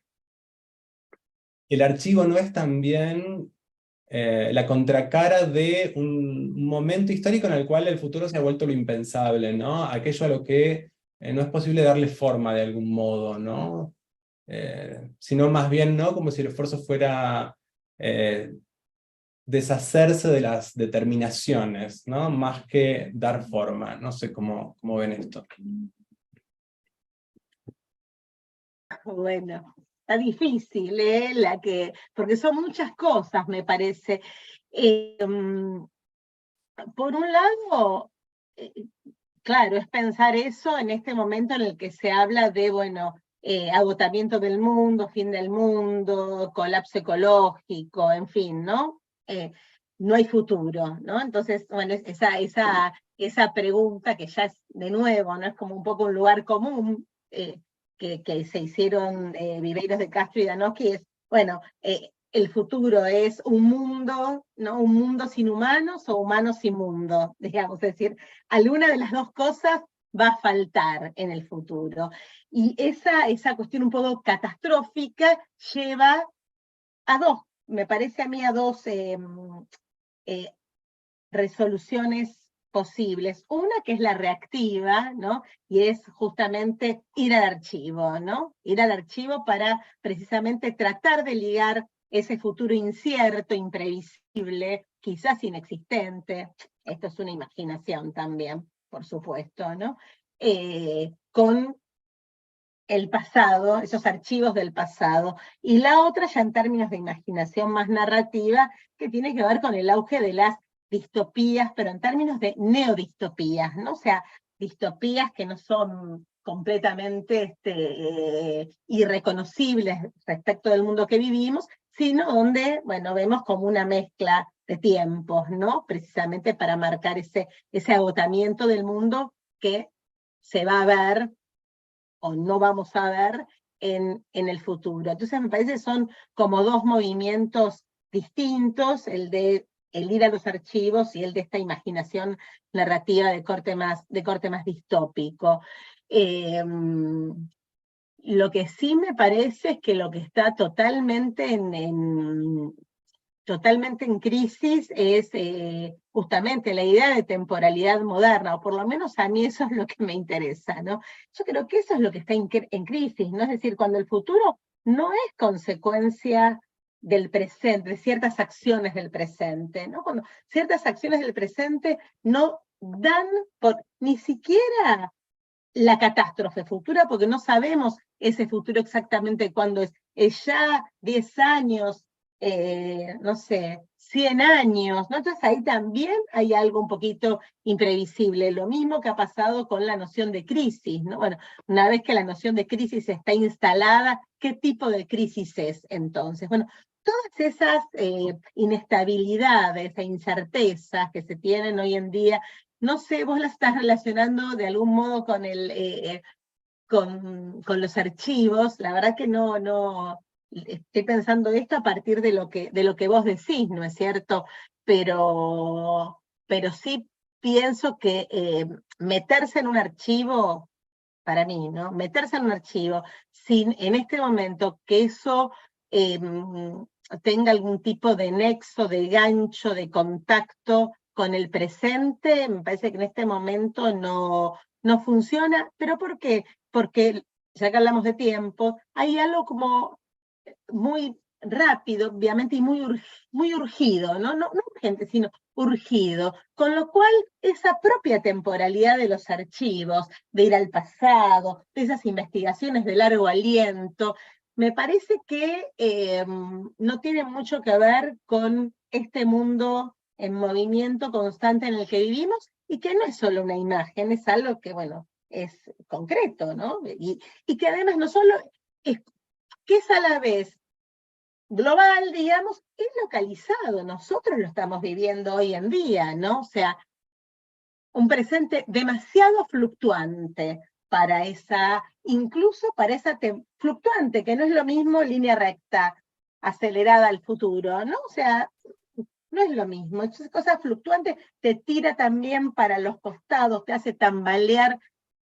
el archivo no es también la contracara de un momento histórico en el cual el futuro se ha vuelto lo impensable, ¿no? Aquello a lo que no es posible darle forma de algún modo, ¿no? Sino más bien, ¿no? Como si el esfuerzo fuera deshacerse de las determinaciones, ¿no? Más que dar forma. No sé cómo ven esto. Bueno, está difícil, porque son muchas cosas, me parece. Por un lado, claro, es pensar eso en este momento en el que se habla de, bueno, agotamiento del mundo, fin del mundo, colapso ecológico, en fin, ¿no? No hay futuro, ¿no? Entonces, bueno, esa pregunta que ya es de nuevo, ¿no? Es como un poco un lugar común que se hicieron Viveiros de Castro y Danowski, es, bueno, el futuro es un mundo, ¿no? Un mundo sin humanos o humanos sin mundo, digamos, es decir, alguna de las dos cosas va a faltar en el futuro. Y esa cuestión un poco catastrófica lleva a dos, me parece a mí, a dos resoluciones posibles. Una que es la reactiva, ¿no? Y es justamente ir al archivo, ¿no? Ir al archivo para precisamente tratar de ligar ese futuro incierto, imprevisible, quizás inexistente, esto es una imaginación también, por supuesto, ¿no? Con el pasado, esos archivos del pasado. Y la otra ya en términos de imaginación más narrativa, que tiene que ver con el auge de las distopías, pero en términos de neodistopías, ¿no? O sea, distopías que no son completamente irreconocibles respecto del mundo que vivimos, sino donde, bueno, vemos como una mezcla de tiempos, ¿no? Precisamente para marcar ese agotamiento del mundo que se va a ver o no vamos a ver en el futuro. Entonces me parece que son como dos movimientos distintos, el de el ir a los archivos y el de esta imaginación narrativa de corte más distópico. Lo que sí me parece es que lo que está totalmente totalmente en crisis es justamente la idea de temporalidad moderna, o por lo menos a mí eso es lo que me interesa, ¿no? Yo creo que eso es lo que está en crisis, ¿no? Es decir, cuando el futuro no es consecuencia del presente, de ciertas acciones del presente, ¿no? Cuando ciertas acciones del presente no dan por ni siquiera la catástrofe futura, porque no sabemos ese futuro exactamente cuándo es ya 10 años, no sé, 100 años, ¿no? Entonces ahí también hay algo un poquito imprevisible, lo mismo que ha pasado con la noción de crisis, ¿no? Bueno, una vez que la noción de crisis está instalada, ¿qué tipo de crisis es entonces? Bueno, todas esas inestabilidades e incertezas que se tienen hoy en día, no sé, vos las estás relacionando de algún modo con con los archivos, la verdad que no, estoy pensando esto a partir de lo que vos decís, ¿no es cierto? Pero sí pienso que meterse en un archivo, para mí, ¿no? Meterse en un archivo sin en este momento que eso tenga algún tipo de nexo, de gancho, de contacto con el presente, me parece que en este momento no funciona. ¿Pero por qué? Porque, ya que hablamos de tiempo, hay algo como muy rápido, obviamente, y muy urgido, ¿no? No urgente, sino urgido, con lo cual esa propia temporalidad de los archivos, de ir al pasado, de esas investigaciones de largo aliento, me parece que no tiene mucho que ver con este mundo en movimiento constante en el que vivimos, y que no es solo una imagen, es algo que, bueno, es concreto, ¿no? Y que además no solo es, que es a la vez global, digamos, es localizado. Nosotros lo estamos viviendo hoy en día, ¿no? O sea, un presente demasiado fluctuante para incluso para esa fluctuante, que no es lo mismo línea recta, acelerada al futuro, ¿no? O sea, no es lo mismo. Entonces, cosa fluctuante te tira también para los costados, te hace tambalear,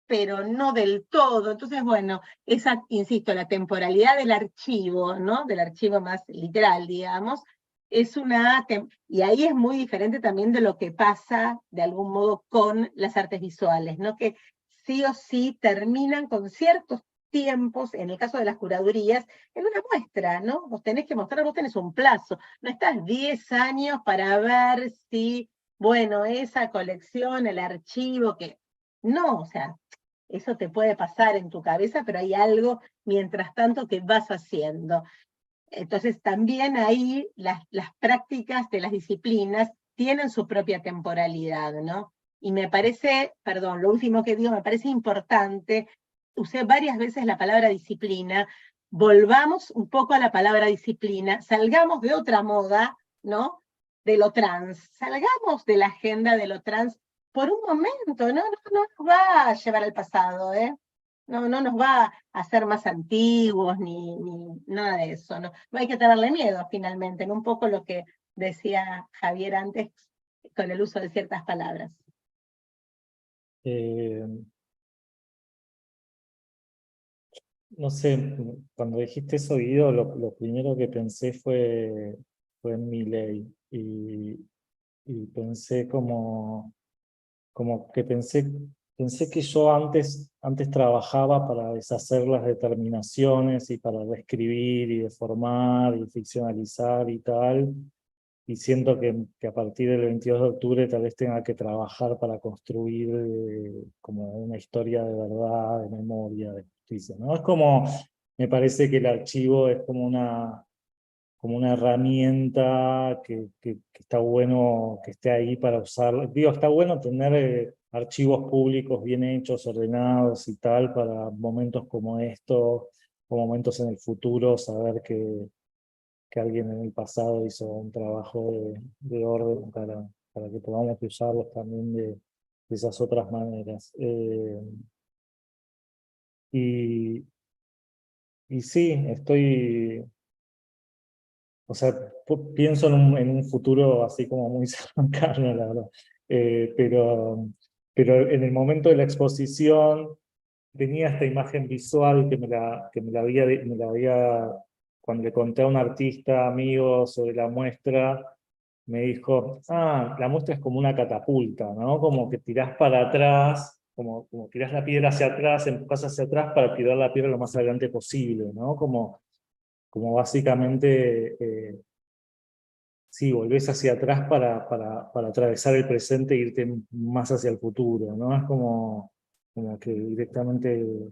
pero no del todo. Entonces, bueno, insisto, la temporalidad del archivo, ¿no? Del archivo más literal, digamos, es y ahí es muy diferente también de lo que pasa, de algún modo, con las artes visuales, ¿no? Que sí o sí terminan con ciertos tiempos, en el caso de las curadurías, en una muestra, ¿no? Vos tenés que mostrar, vos tenés un plazo, no estás 10 años para ver si, bueno, esa colección, el archivo, que no, o sea, eso te puede pasar en tu cabeza, pero hay algo mientras tanto que vas haciendo. Entonces también ahí las prácticas de las disciplinas tienen su propia temporalidad, ¿no? Y me parece, perdón, lo último que digo, me parece importante, usé varias veces la palabra disciplina, volvamos un poco a la palabra disciplina, salgamos de otra moda, ¿no? De lo trans, salgamos de la agenda de lo trans por un momento, no nos va a llevar al pasado, ¿eh? No nos va a hacer más antiguos ni nada de eso. No hay que tenerle miedo finalmente, ¿no? Un poco lo que decía Javier antes con el uso de ciertas palabras. No sé, cuando dijiste eso, Guido, lo primero que pensé fue en Milei. Y pensé como que pensé que yo antes trabajaba para deshacer las determinaciones y para reescribir y deformar y ficcionalizar y tal, y siento que a partir del 22 de octubre tal vez tenga que trabajar para construir como una historia de verdad, de memoria, de justicia, ¿no? Es como, me parece que el archivo es como una herramienta que está bueno que esté ahí para usarla. Digo, está bueno tener archivos públicos bien hechos, ordenados y tal, para momentos como estos, o momentos en el futuro, saber que alguien en el pasado hizo un trabajo de orden para que podamos usarlos también de esas otras maneras. Y sí, o sea, pienso en un futuro así como muy cercano, la verdad. Pero en el momento de la exposición tenía esta imagen visual que me la había, cuando le conté a un artista amigo sobre la muestra, me dijo, la muestra es como una catapulta, ¿no? Como que tirás para atrás, como tirás la piedra hacia atrás, empujás hacia atrás para tirar la piedra lo más adelante posible, ¿no? Como básicamente, sí, volvés hacia atrás para atravesar el presente e irte más hacia el futuro, ¿no? Es como que directamente,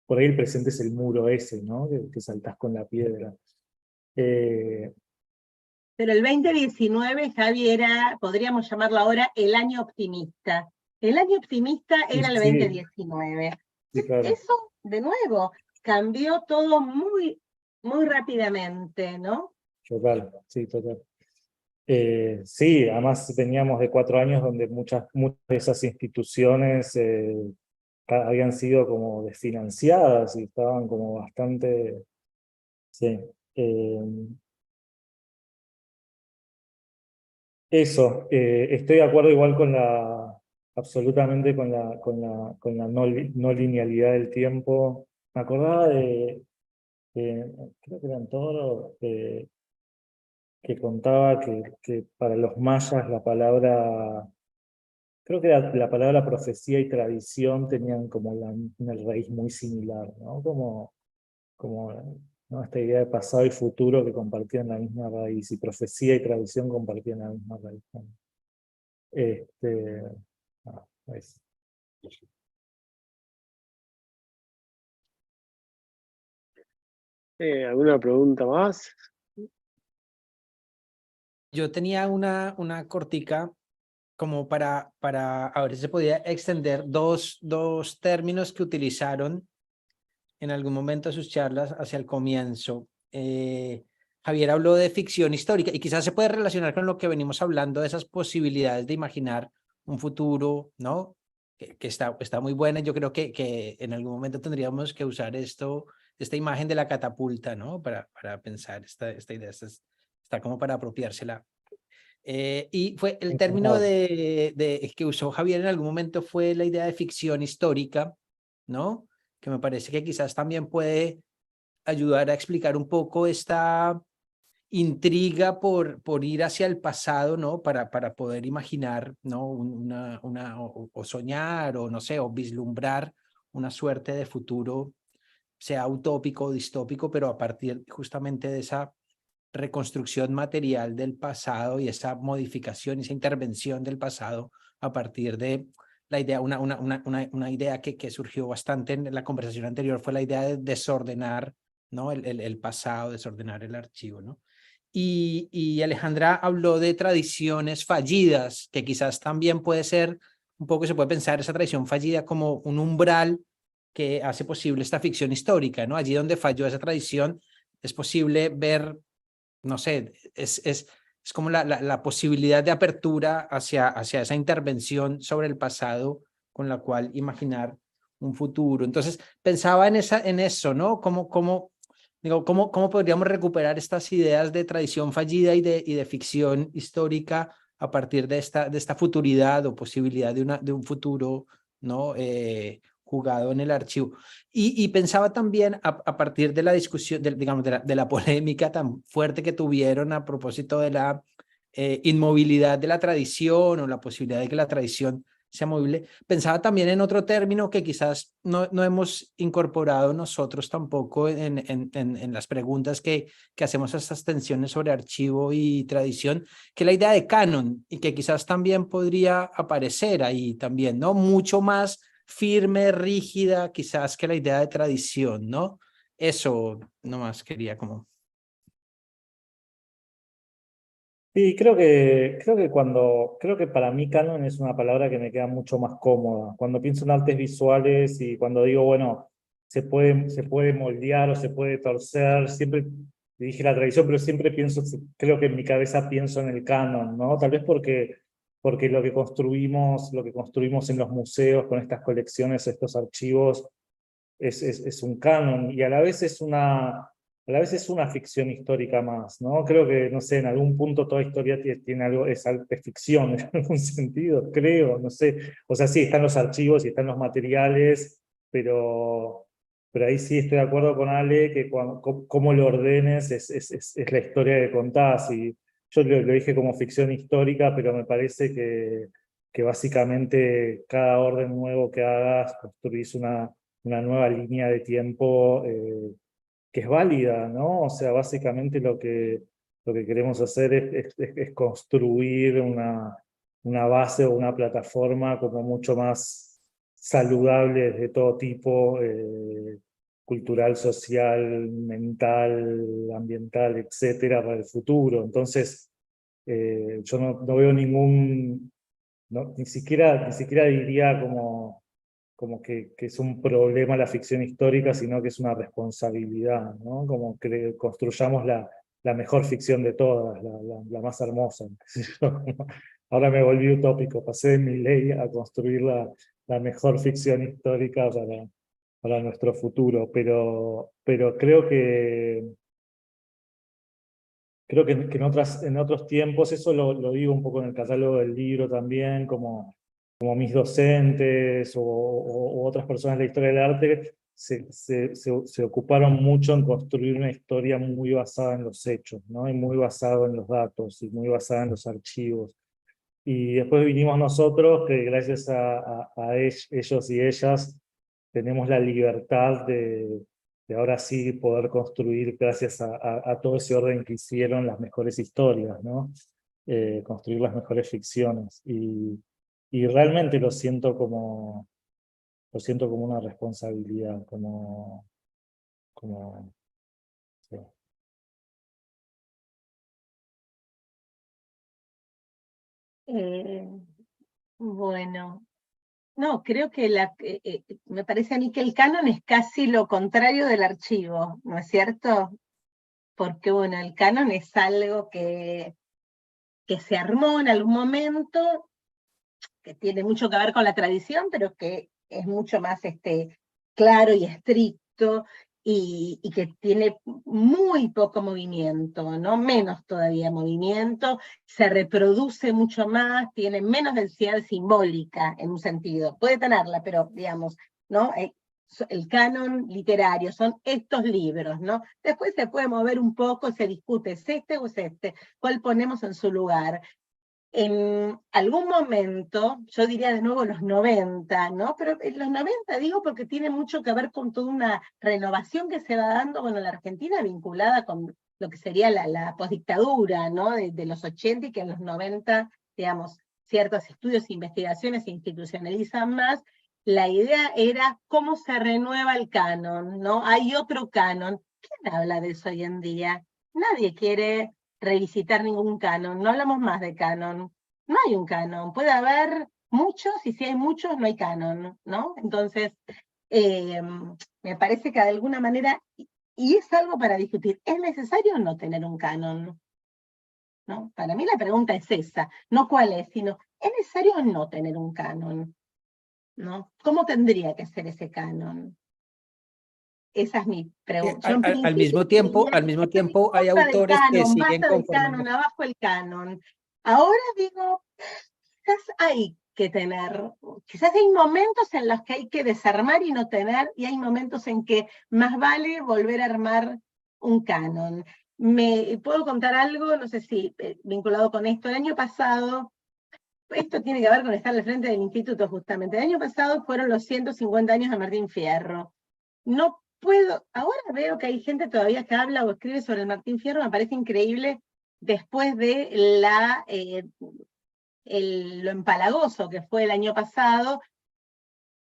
por ahí el presente es el muro ese, ¿no? Que saltás con la piedra. Pero el 2019, Javi, podríamos llamarlo ahora el año optimista. El año optimista era el 2019. Sí, claro. Eso, de nuevo, cambió todo muy, muy rápidamente, ¿no? Total, sí, total. Sí, además veníamos de 4 años donde muchas de esas instituciones habían sido como desfinanciadas y estaban como bastante... Sí. Eso, estoy de acuerdo igual absolutamente con la no linealidad del tiempo. Me acordaba creo que eran todos, que contaba que para los mayas la palabra, creo que la palabra profecía y tradición tenían como una raíz muy similar, ¿no? ¿no? Esta idea de pasado y futuro que compartían la misma raíz, y profecía y tradición compartían la misma raíz, ¿no? Eso. ¿Alguna pregunta más? Yo tenía una cortica como para a ver si se podía extender dos términos que utilizaron en algún momento de sus charlas hacia el comienzo. Javier habló de ficción histórica y quizás se puede relacionar con lo que venimos hablando de esas posibilidades de imaginar un futuro, ¿no? Que está muy buena. Yo creo que en algún momento tendríamos que usar esta imagen de la catapulta, ¿no? Para pensar esta idea, está como para apropiársela. Y fue el término que usó Javier en algún momento fue la idea de ficción histórica, ¿no? Que me parece que quizás también puede ayudar a explicar un poco esta intriga por ir hacia el pasado, ¿no? Para poder imaginar, ¿no? O soñar, o no sé, o vislumbrar una suerte de futuro, sea utópico o distópico, pero a partir justamente de esa reconstrucción material del pasado y esa modificación, esa intervención del pasado a partir de la idea, una idea que surgió bastante en la conversación anterior fue la idea de desordenar ¿no? El pasado, desordenar el archivo, ¿no? Y Alejandra habló de tradiciones fallidas, que quizás también puede ser, un poco se puede pensar esa tradición fallida como un umbral que hace posible esta ficción histórica, ¿no? Allí donde falló esa tradición es posible ver, no sé, es como la posibilidad de apertura hacia esa intervención sobre el pasado con la cual imaginar un futuro. Entonces, pensaba en eso, ¿no? ¿Cómo podríamos recuperar estas ideas de tradición fallida y de ficción histórica a partir de esta futuridad o posibilidad de un futuro, ¿no? Jugado en el archivo. Y pensaba también a partir de la discusión, digamos, de la polémica tan fuerte que tuvieron a propósito de la inmovilidad de la tradición o la posibilidad de que la tradición sea movible, pensaba también en otro término que quizás no hemos incorporado nosotros tampoco en las preguntas que hacemos a estas tensiones sobre archivo y tradición, que es la idea de canon, y que quizás también podría aparecer ahí también, ¿no? Mucho más firme, rígida, quizás que la idea de tradición, ¿no? Eso nomás quería como... Sí, creo que para mí canon es una palabra que me queda mucho más cómoda. Cuando pienso en artes visuales y cuando digo, bueno, se puede moldear o se puede torcer, siempre dije la tradición, pero siempre pienso, creo que en mi cabeza pienso en el canon, ¿no? Tal vez porque lo que construimos en los museos con estas colecciones, estos archivos, es un canon y a la vez es una ficción histórica más, ¿no? Creo que, no sé, en algún punto toda historia tiene algo, es ficción en algún sentido, creo, no sé. O sea, sí, están los archivos y están los materiales, pero ahí sí estoy de acuerdo con Ale que cómo lo ordenes es la historia que contás. Y yo lo dije como ficción histórica, pero me parece que básicamente cada orden nuevo que hagas construís una nueva línea de tiempo que es válida, ¿no? O sea, básicamente lo que queremos hacer es construir una base o una plataforma como mucho más saludable de todo tipo, cultural, social, mental, ambiental, etcétera, para el futuro. Entonces, yo no veo ni siquiera diría como que es un problema la ficción histórica, sino que es una responsabilidad, ¿no? Como que construyamos la mejor ficción de todas, la más hermosa. Ahora me volví utópico, pasé de mi ley a construir la mejor ficción histórica para nuestro futuro, pero creo que en otros tiempos, eso lo digo un poco en el catálogo del libro también, como mis docentes o otras personas de la historia del arte se ocuparon mucho en construir una historia muy basada en los hechos, ¿no? Y muy basada en los datos, y muy basada en los archivos. Y después vinimos nosotros, que gracias a ellos y ellas tenemos la libertad de ahora sí poder construir, gracias a todo ese orden que hicieron, las mejores historias, ¿no? Construir las mejores ficciones. Y realmente lo siento como una responsabilidad, sí. Bueno, no, creo que me parece a mí que el canon es casi lo contrario del archivo, ¿no es cierto? Porque, bueno, el canon es algo que se armó en algún momento, que tiene mucho que ver con la tradición, pero que es mucho más claro y estricto, y que tiene muy poco movimiento, ¿no? Menos todavía movimiento, se reproduce mucho más, tiene menos densidad simbólica en un sentido. Puede tenerla, pero digamos, ¿no? El canon literario son estos libros, ¿no? Después se puede mover un poco, se discute, ¿es este o es este? ¿Cuál ponemos en su lugar? En algún momento, yo diría de nuevo los 90, ¿no? Pero en los 90 digo porque tiene mucho que ver con toda una renovación que se va dando, bueno, en la Argentina vinculada con lo que sería la posdictadura, ¿no? De los 80 y que en los 90, digamos, ciertos estudios e investigaciones se institucionalizan más. La idea era cómo se renueva el canon, ¿no? Hay otro canon ¿quién habla de eso hoy en día? Nadie quiere revisitar ningún canon, no hablamos más de canon. No hay un canon, puede haber muchos, y si hay muchos, no hay canon, ¿no? Entonces, me parece que de alguna manera, y es algo para discutir, ¿es necesario no tener un canon? ¿No? Para mí la pregunta es esa, no cuál es, sino, ¿es necesario no tener un canon? ¿No? ¿Cómo tendría que ser ese canon? Esa es mi pregunta. Al mismo tiempo hay Basta del autores que canon, siguen basta del conformando. canon, abajo el canon. Ahora digo, quizás hay que tener, quizás hay momentos en los que hay que desarmar y no tener, y hay momentos en que más vale volver a armar un canon. ¿Me puedo contar algo? No sé si vinculado con esto. El año pasado, esto tiene que ver con estar al frente del instituto justamente, el año pasado fueron los 150 años de Martín Fierro. No puedo, ahora veo que hay gente todavía que habla o escribe sobre el Martín Fierro, me parece increíble después de lo empalagoso que fue el año pasado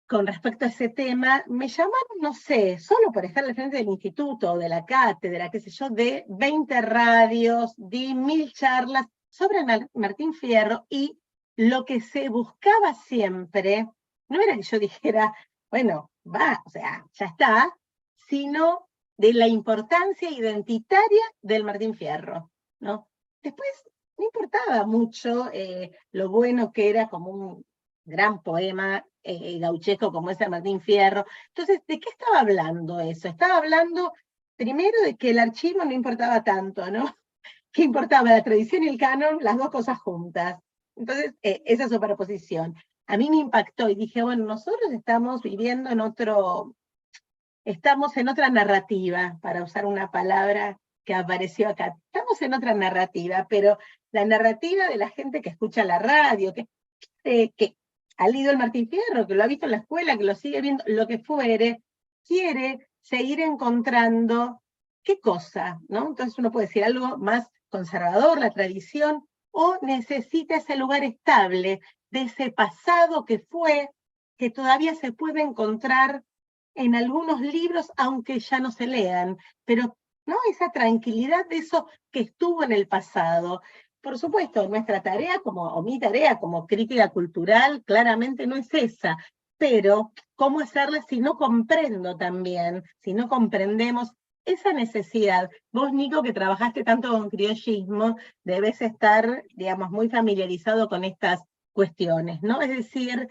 con respecto a ese tema. Me llamaron, no sé, solo por estar al frente del instituto, de la cátedra, qué sé yo, de 20 radios, di 1000 charlas sobre Martín Fierro, y lo que se buscaba siempre, no era que yo dijera, bueno, va, o sea, ya está, sino de la importancia identitaria del Martín Fierro, ¿no? Después no importaba mucho lo bueno que era como un gran poema gauchesco como es el Martín Fierro. Entonces, ¿de qué estaba hablando eso? Estaba hablando primero de que el archivo no importaba tanto, ¿no? Que importaba la tradición y el canon, las dos cosas juntas. Entonces, esa superposición. A mí me impactó y dije, bueno, nosotros estamos viviendo estamos en otra narrativa, para usar una palabra que apareció acá. Estamos en otra narrativa, pero la narrativa de la gente que escucha la radio, que ha leído el Martín Fierro, que lo ha visto en la escuela, que lo sigue viendo, lo que fuere, quiere seguir encontrando qué cosa, ¿no? Entonces uno puede decir algo más conservador, la tradición, o necesita ese lugar estable de ese pasado que fue, que todavía se puede encontrar en algunos libros, aunque ya no se lean, pero ¿no? Esa tranquilidad de eso que estuvo en el pasado. Por supuesto, nuestra tarea, o mi tarea como crítica cultural, claramente no es esa, pero ¿cómo hacerla si no comprendo también, si no comprendemos esa necesidad? Vos, Nico, que trabajaste tanto con criollismo, debes estar, digamos, muy familiarizado con estas cuestiones, ¿no? Es decir,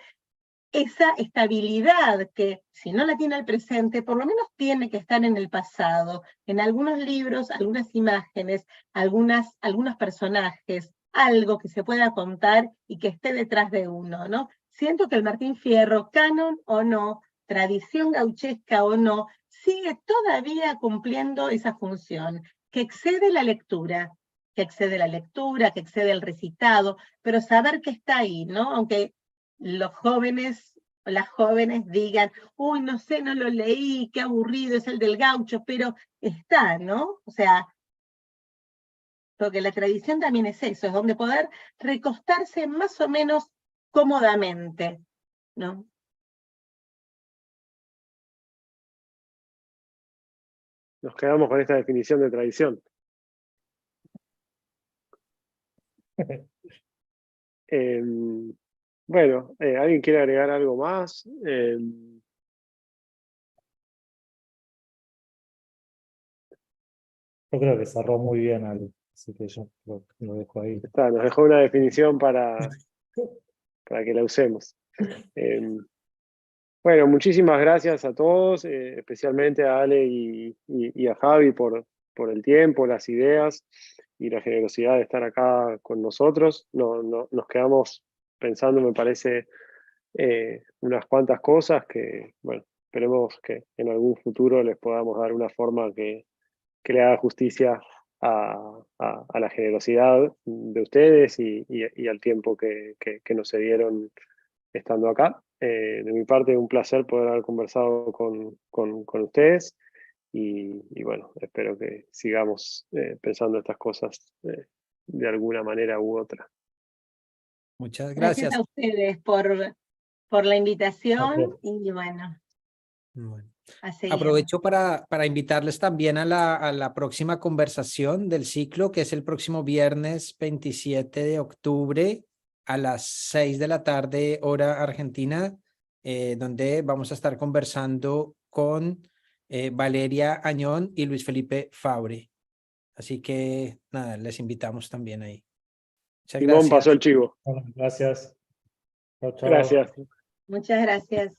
esa estabilidad que, si no la tiene el presente, por lo menos tiene que estar en el pasado, en algunos libros, algunas imágenes, algunos personajes, algo que se pueda contar y que esté detrás de uno, ¿no? Siento que el Martín Fierro, canon o no, tradición gauchesca o no, sigue todavía cumpliendo esa función, que excede la lectura, que excede el recitado, pero saber que está ahí, ¿no? Aunque los jóvenes, las jóvenes digan, uy, no sé, no lo leí, qué aburrido es el del gaucho, pero está, ¿no? O sea, porque la tradición también es eso, es donde poder recostarse más o menos cómodamente, ¿no? Nos quedamos con esta definición de tradición. Bueno, ¿alguien quiere agregar algo más? Yo creo que cerró muy bien, Ali, así que yo lo dejo ahí. Nos dejó una definición para que la usemos. Bueno, muchísimas gracias a todos, especialmente a Ale y a Javi por el tiempo, las ideas y la generosidad de estar acá con nosotros. Nos quedamos pensando, me parece, unas cuantas cosas que, bueno, esperemos que en algún futuro les podamos dar una forma que le haga justicia a la generosidad de ustedes y al tiempo que nos cedieron estando acá. De mi parte, un placer poder haber conversado con ustedes y bueno, espero que sigamos pensando estas cosas de alguna manera u otra. Muchas Gracias gracias. a ustedes por la invitación Gracias. y bueno, Bueno. a seguir. Aprovecho para invitarles también a la próxima conversación del ciclo, que es el próximo viernes 27 de octubre a las 6 de la tarde, hora argentina, donde vamos a estar conversando con Valeria Añón y Luis Felipe Faure. Así que nada, les invitamos también ahí. Muchas Simón gracias. pasó el chivo. Bueno, gracias. Chao, chao. Gracias. Muchas gracias.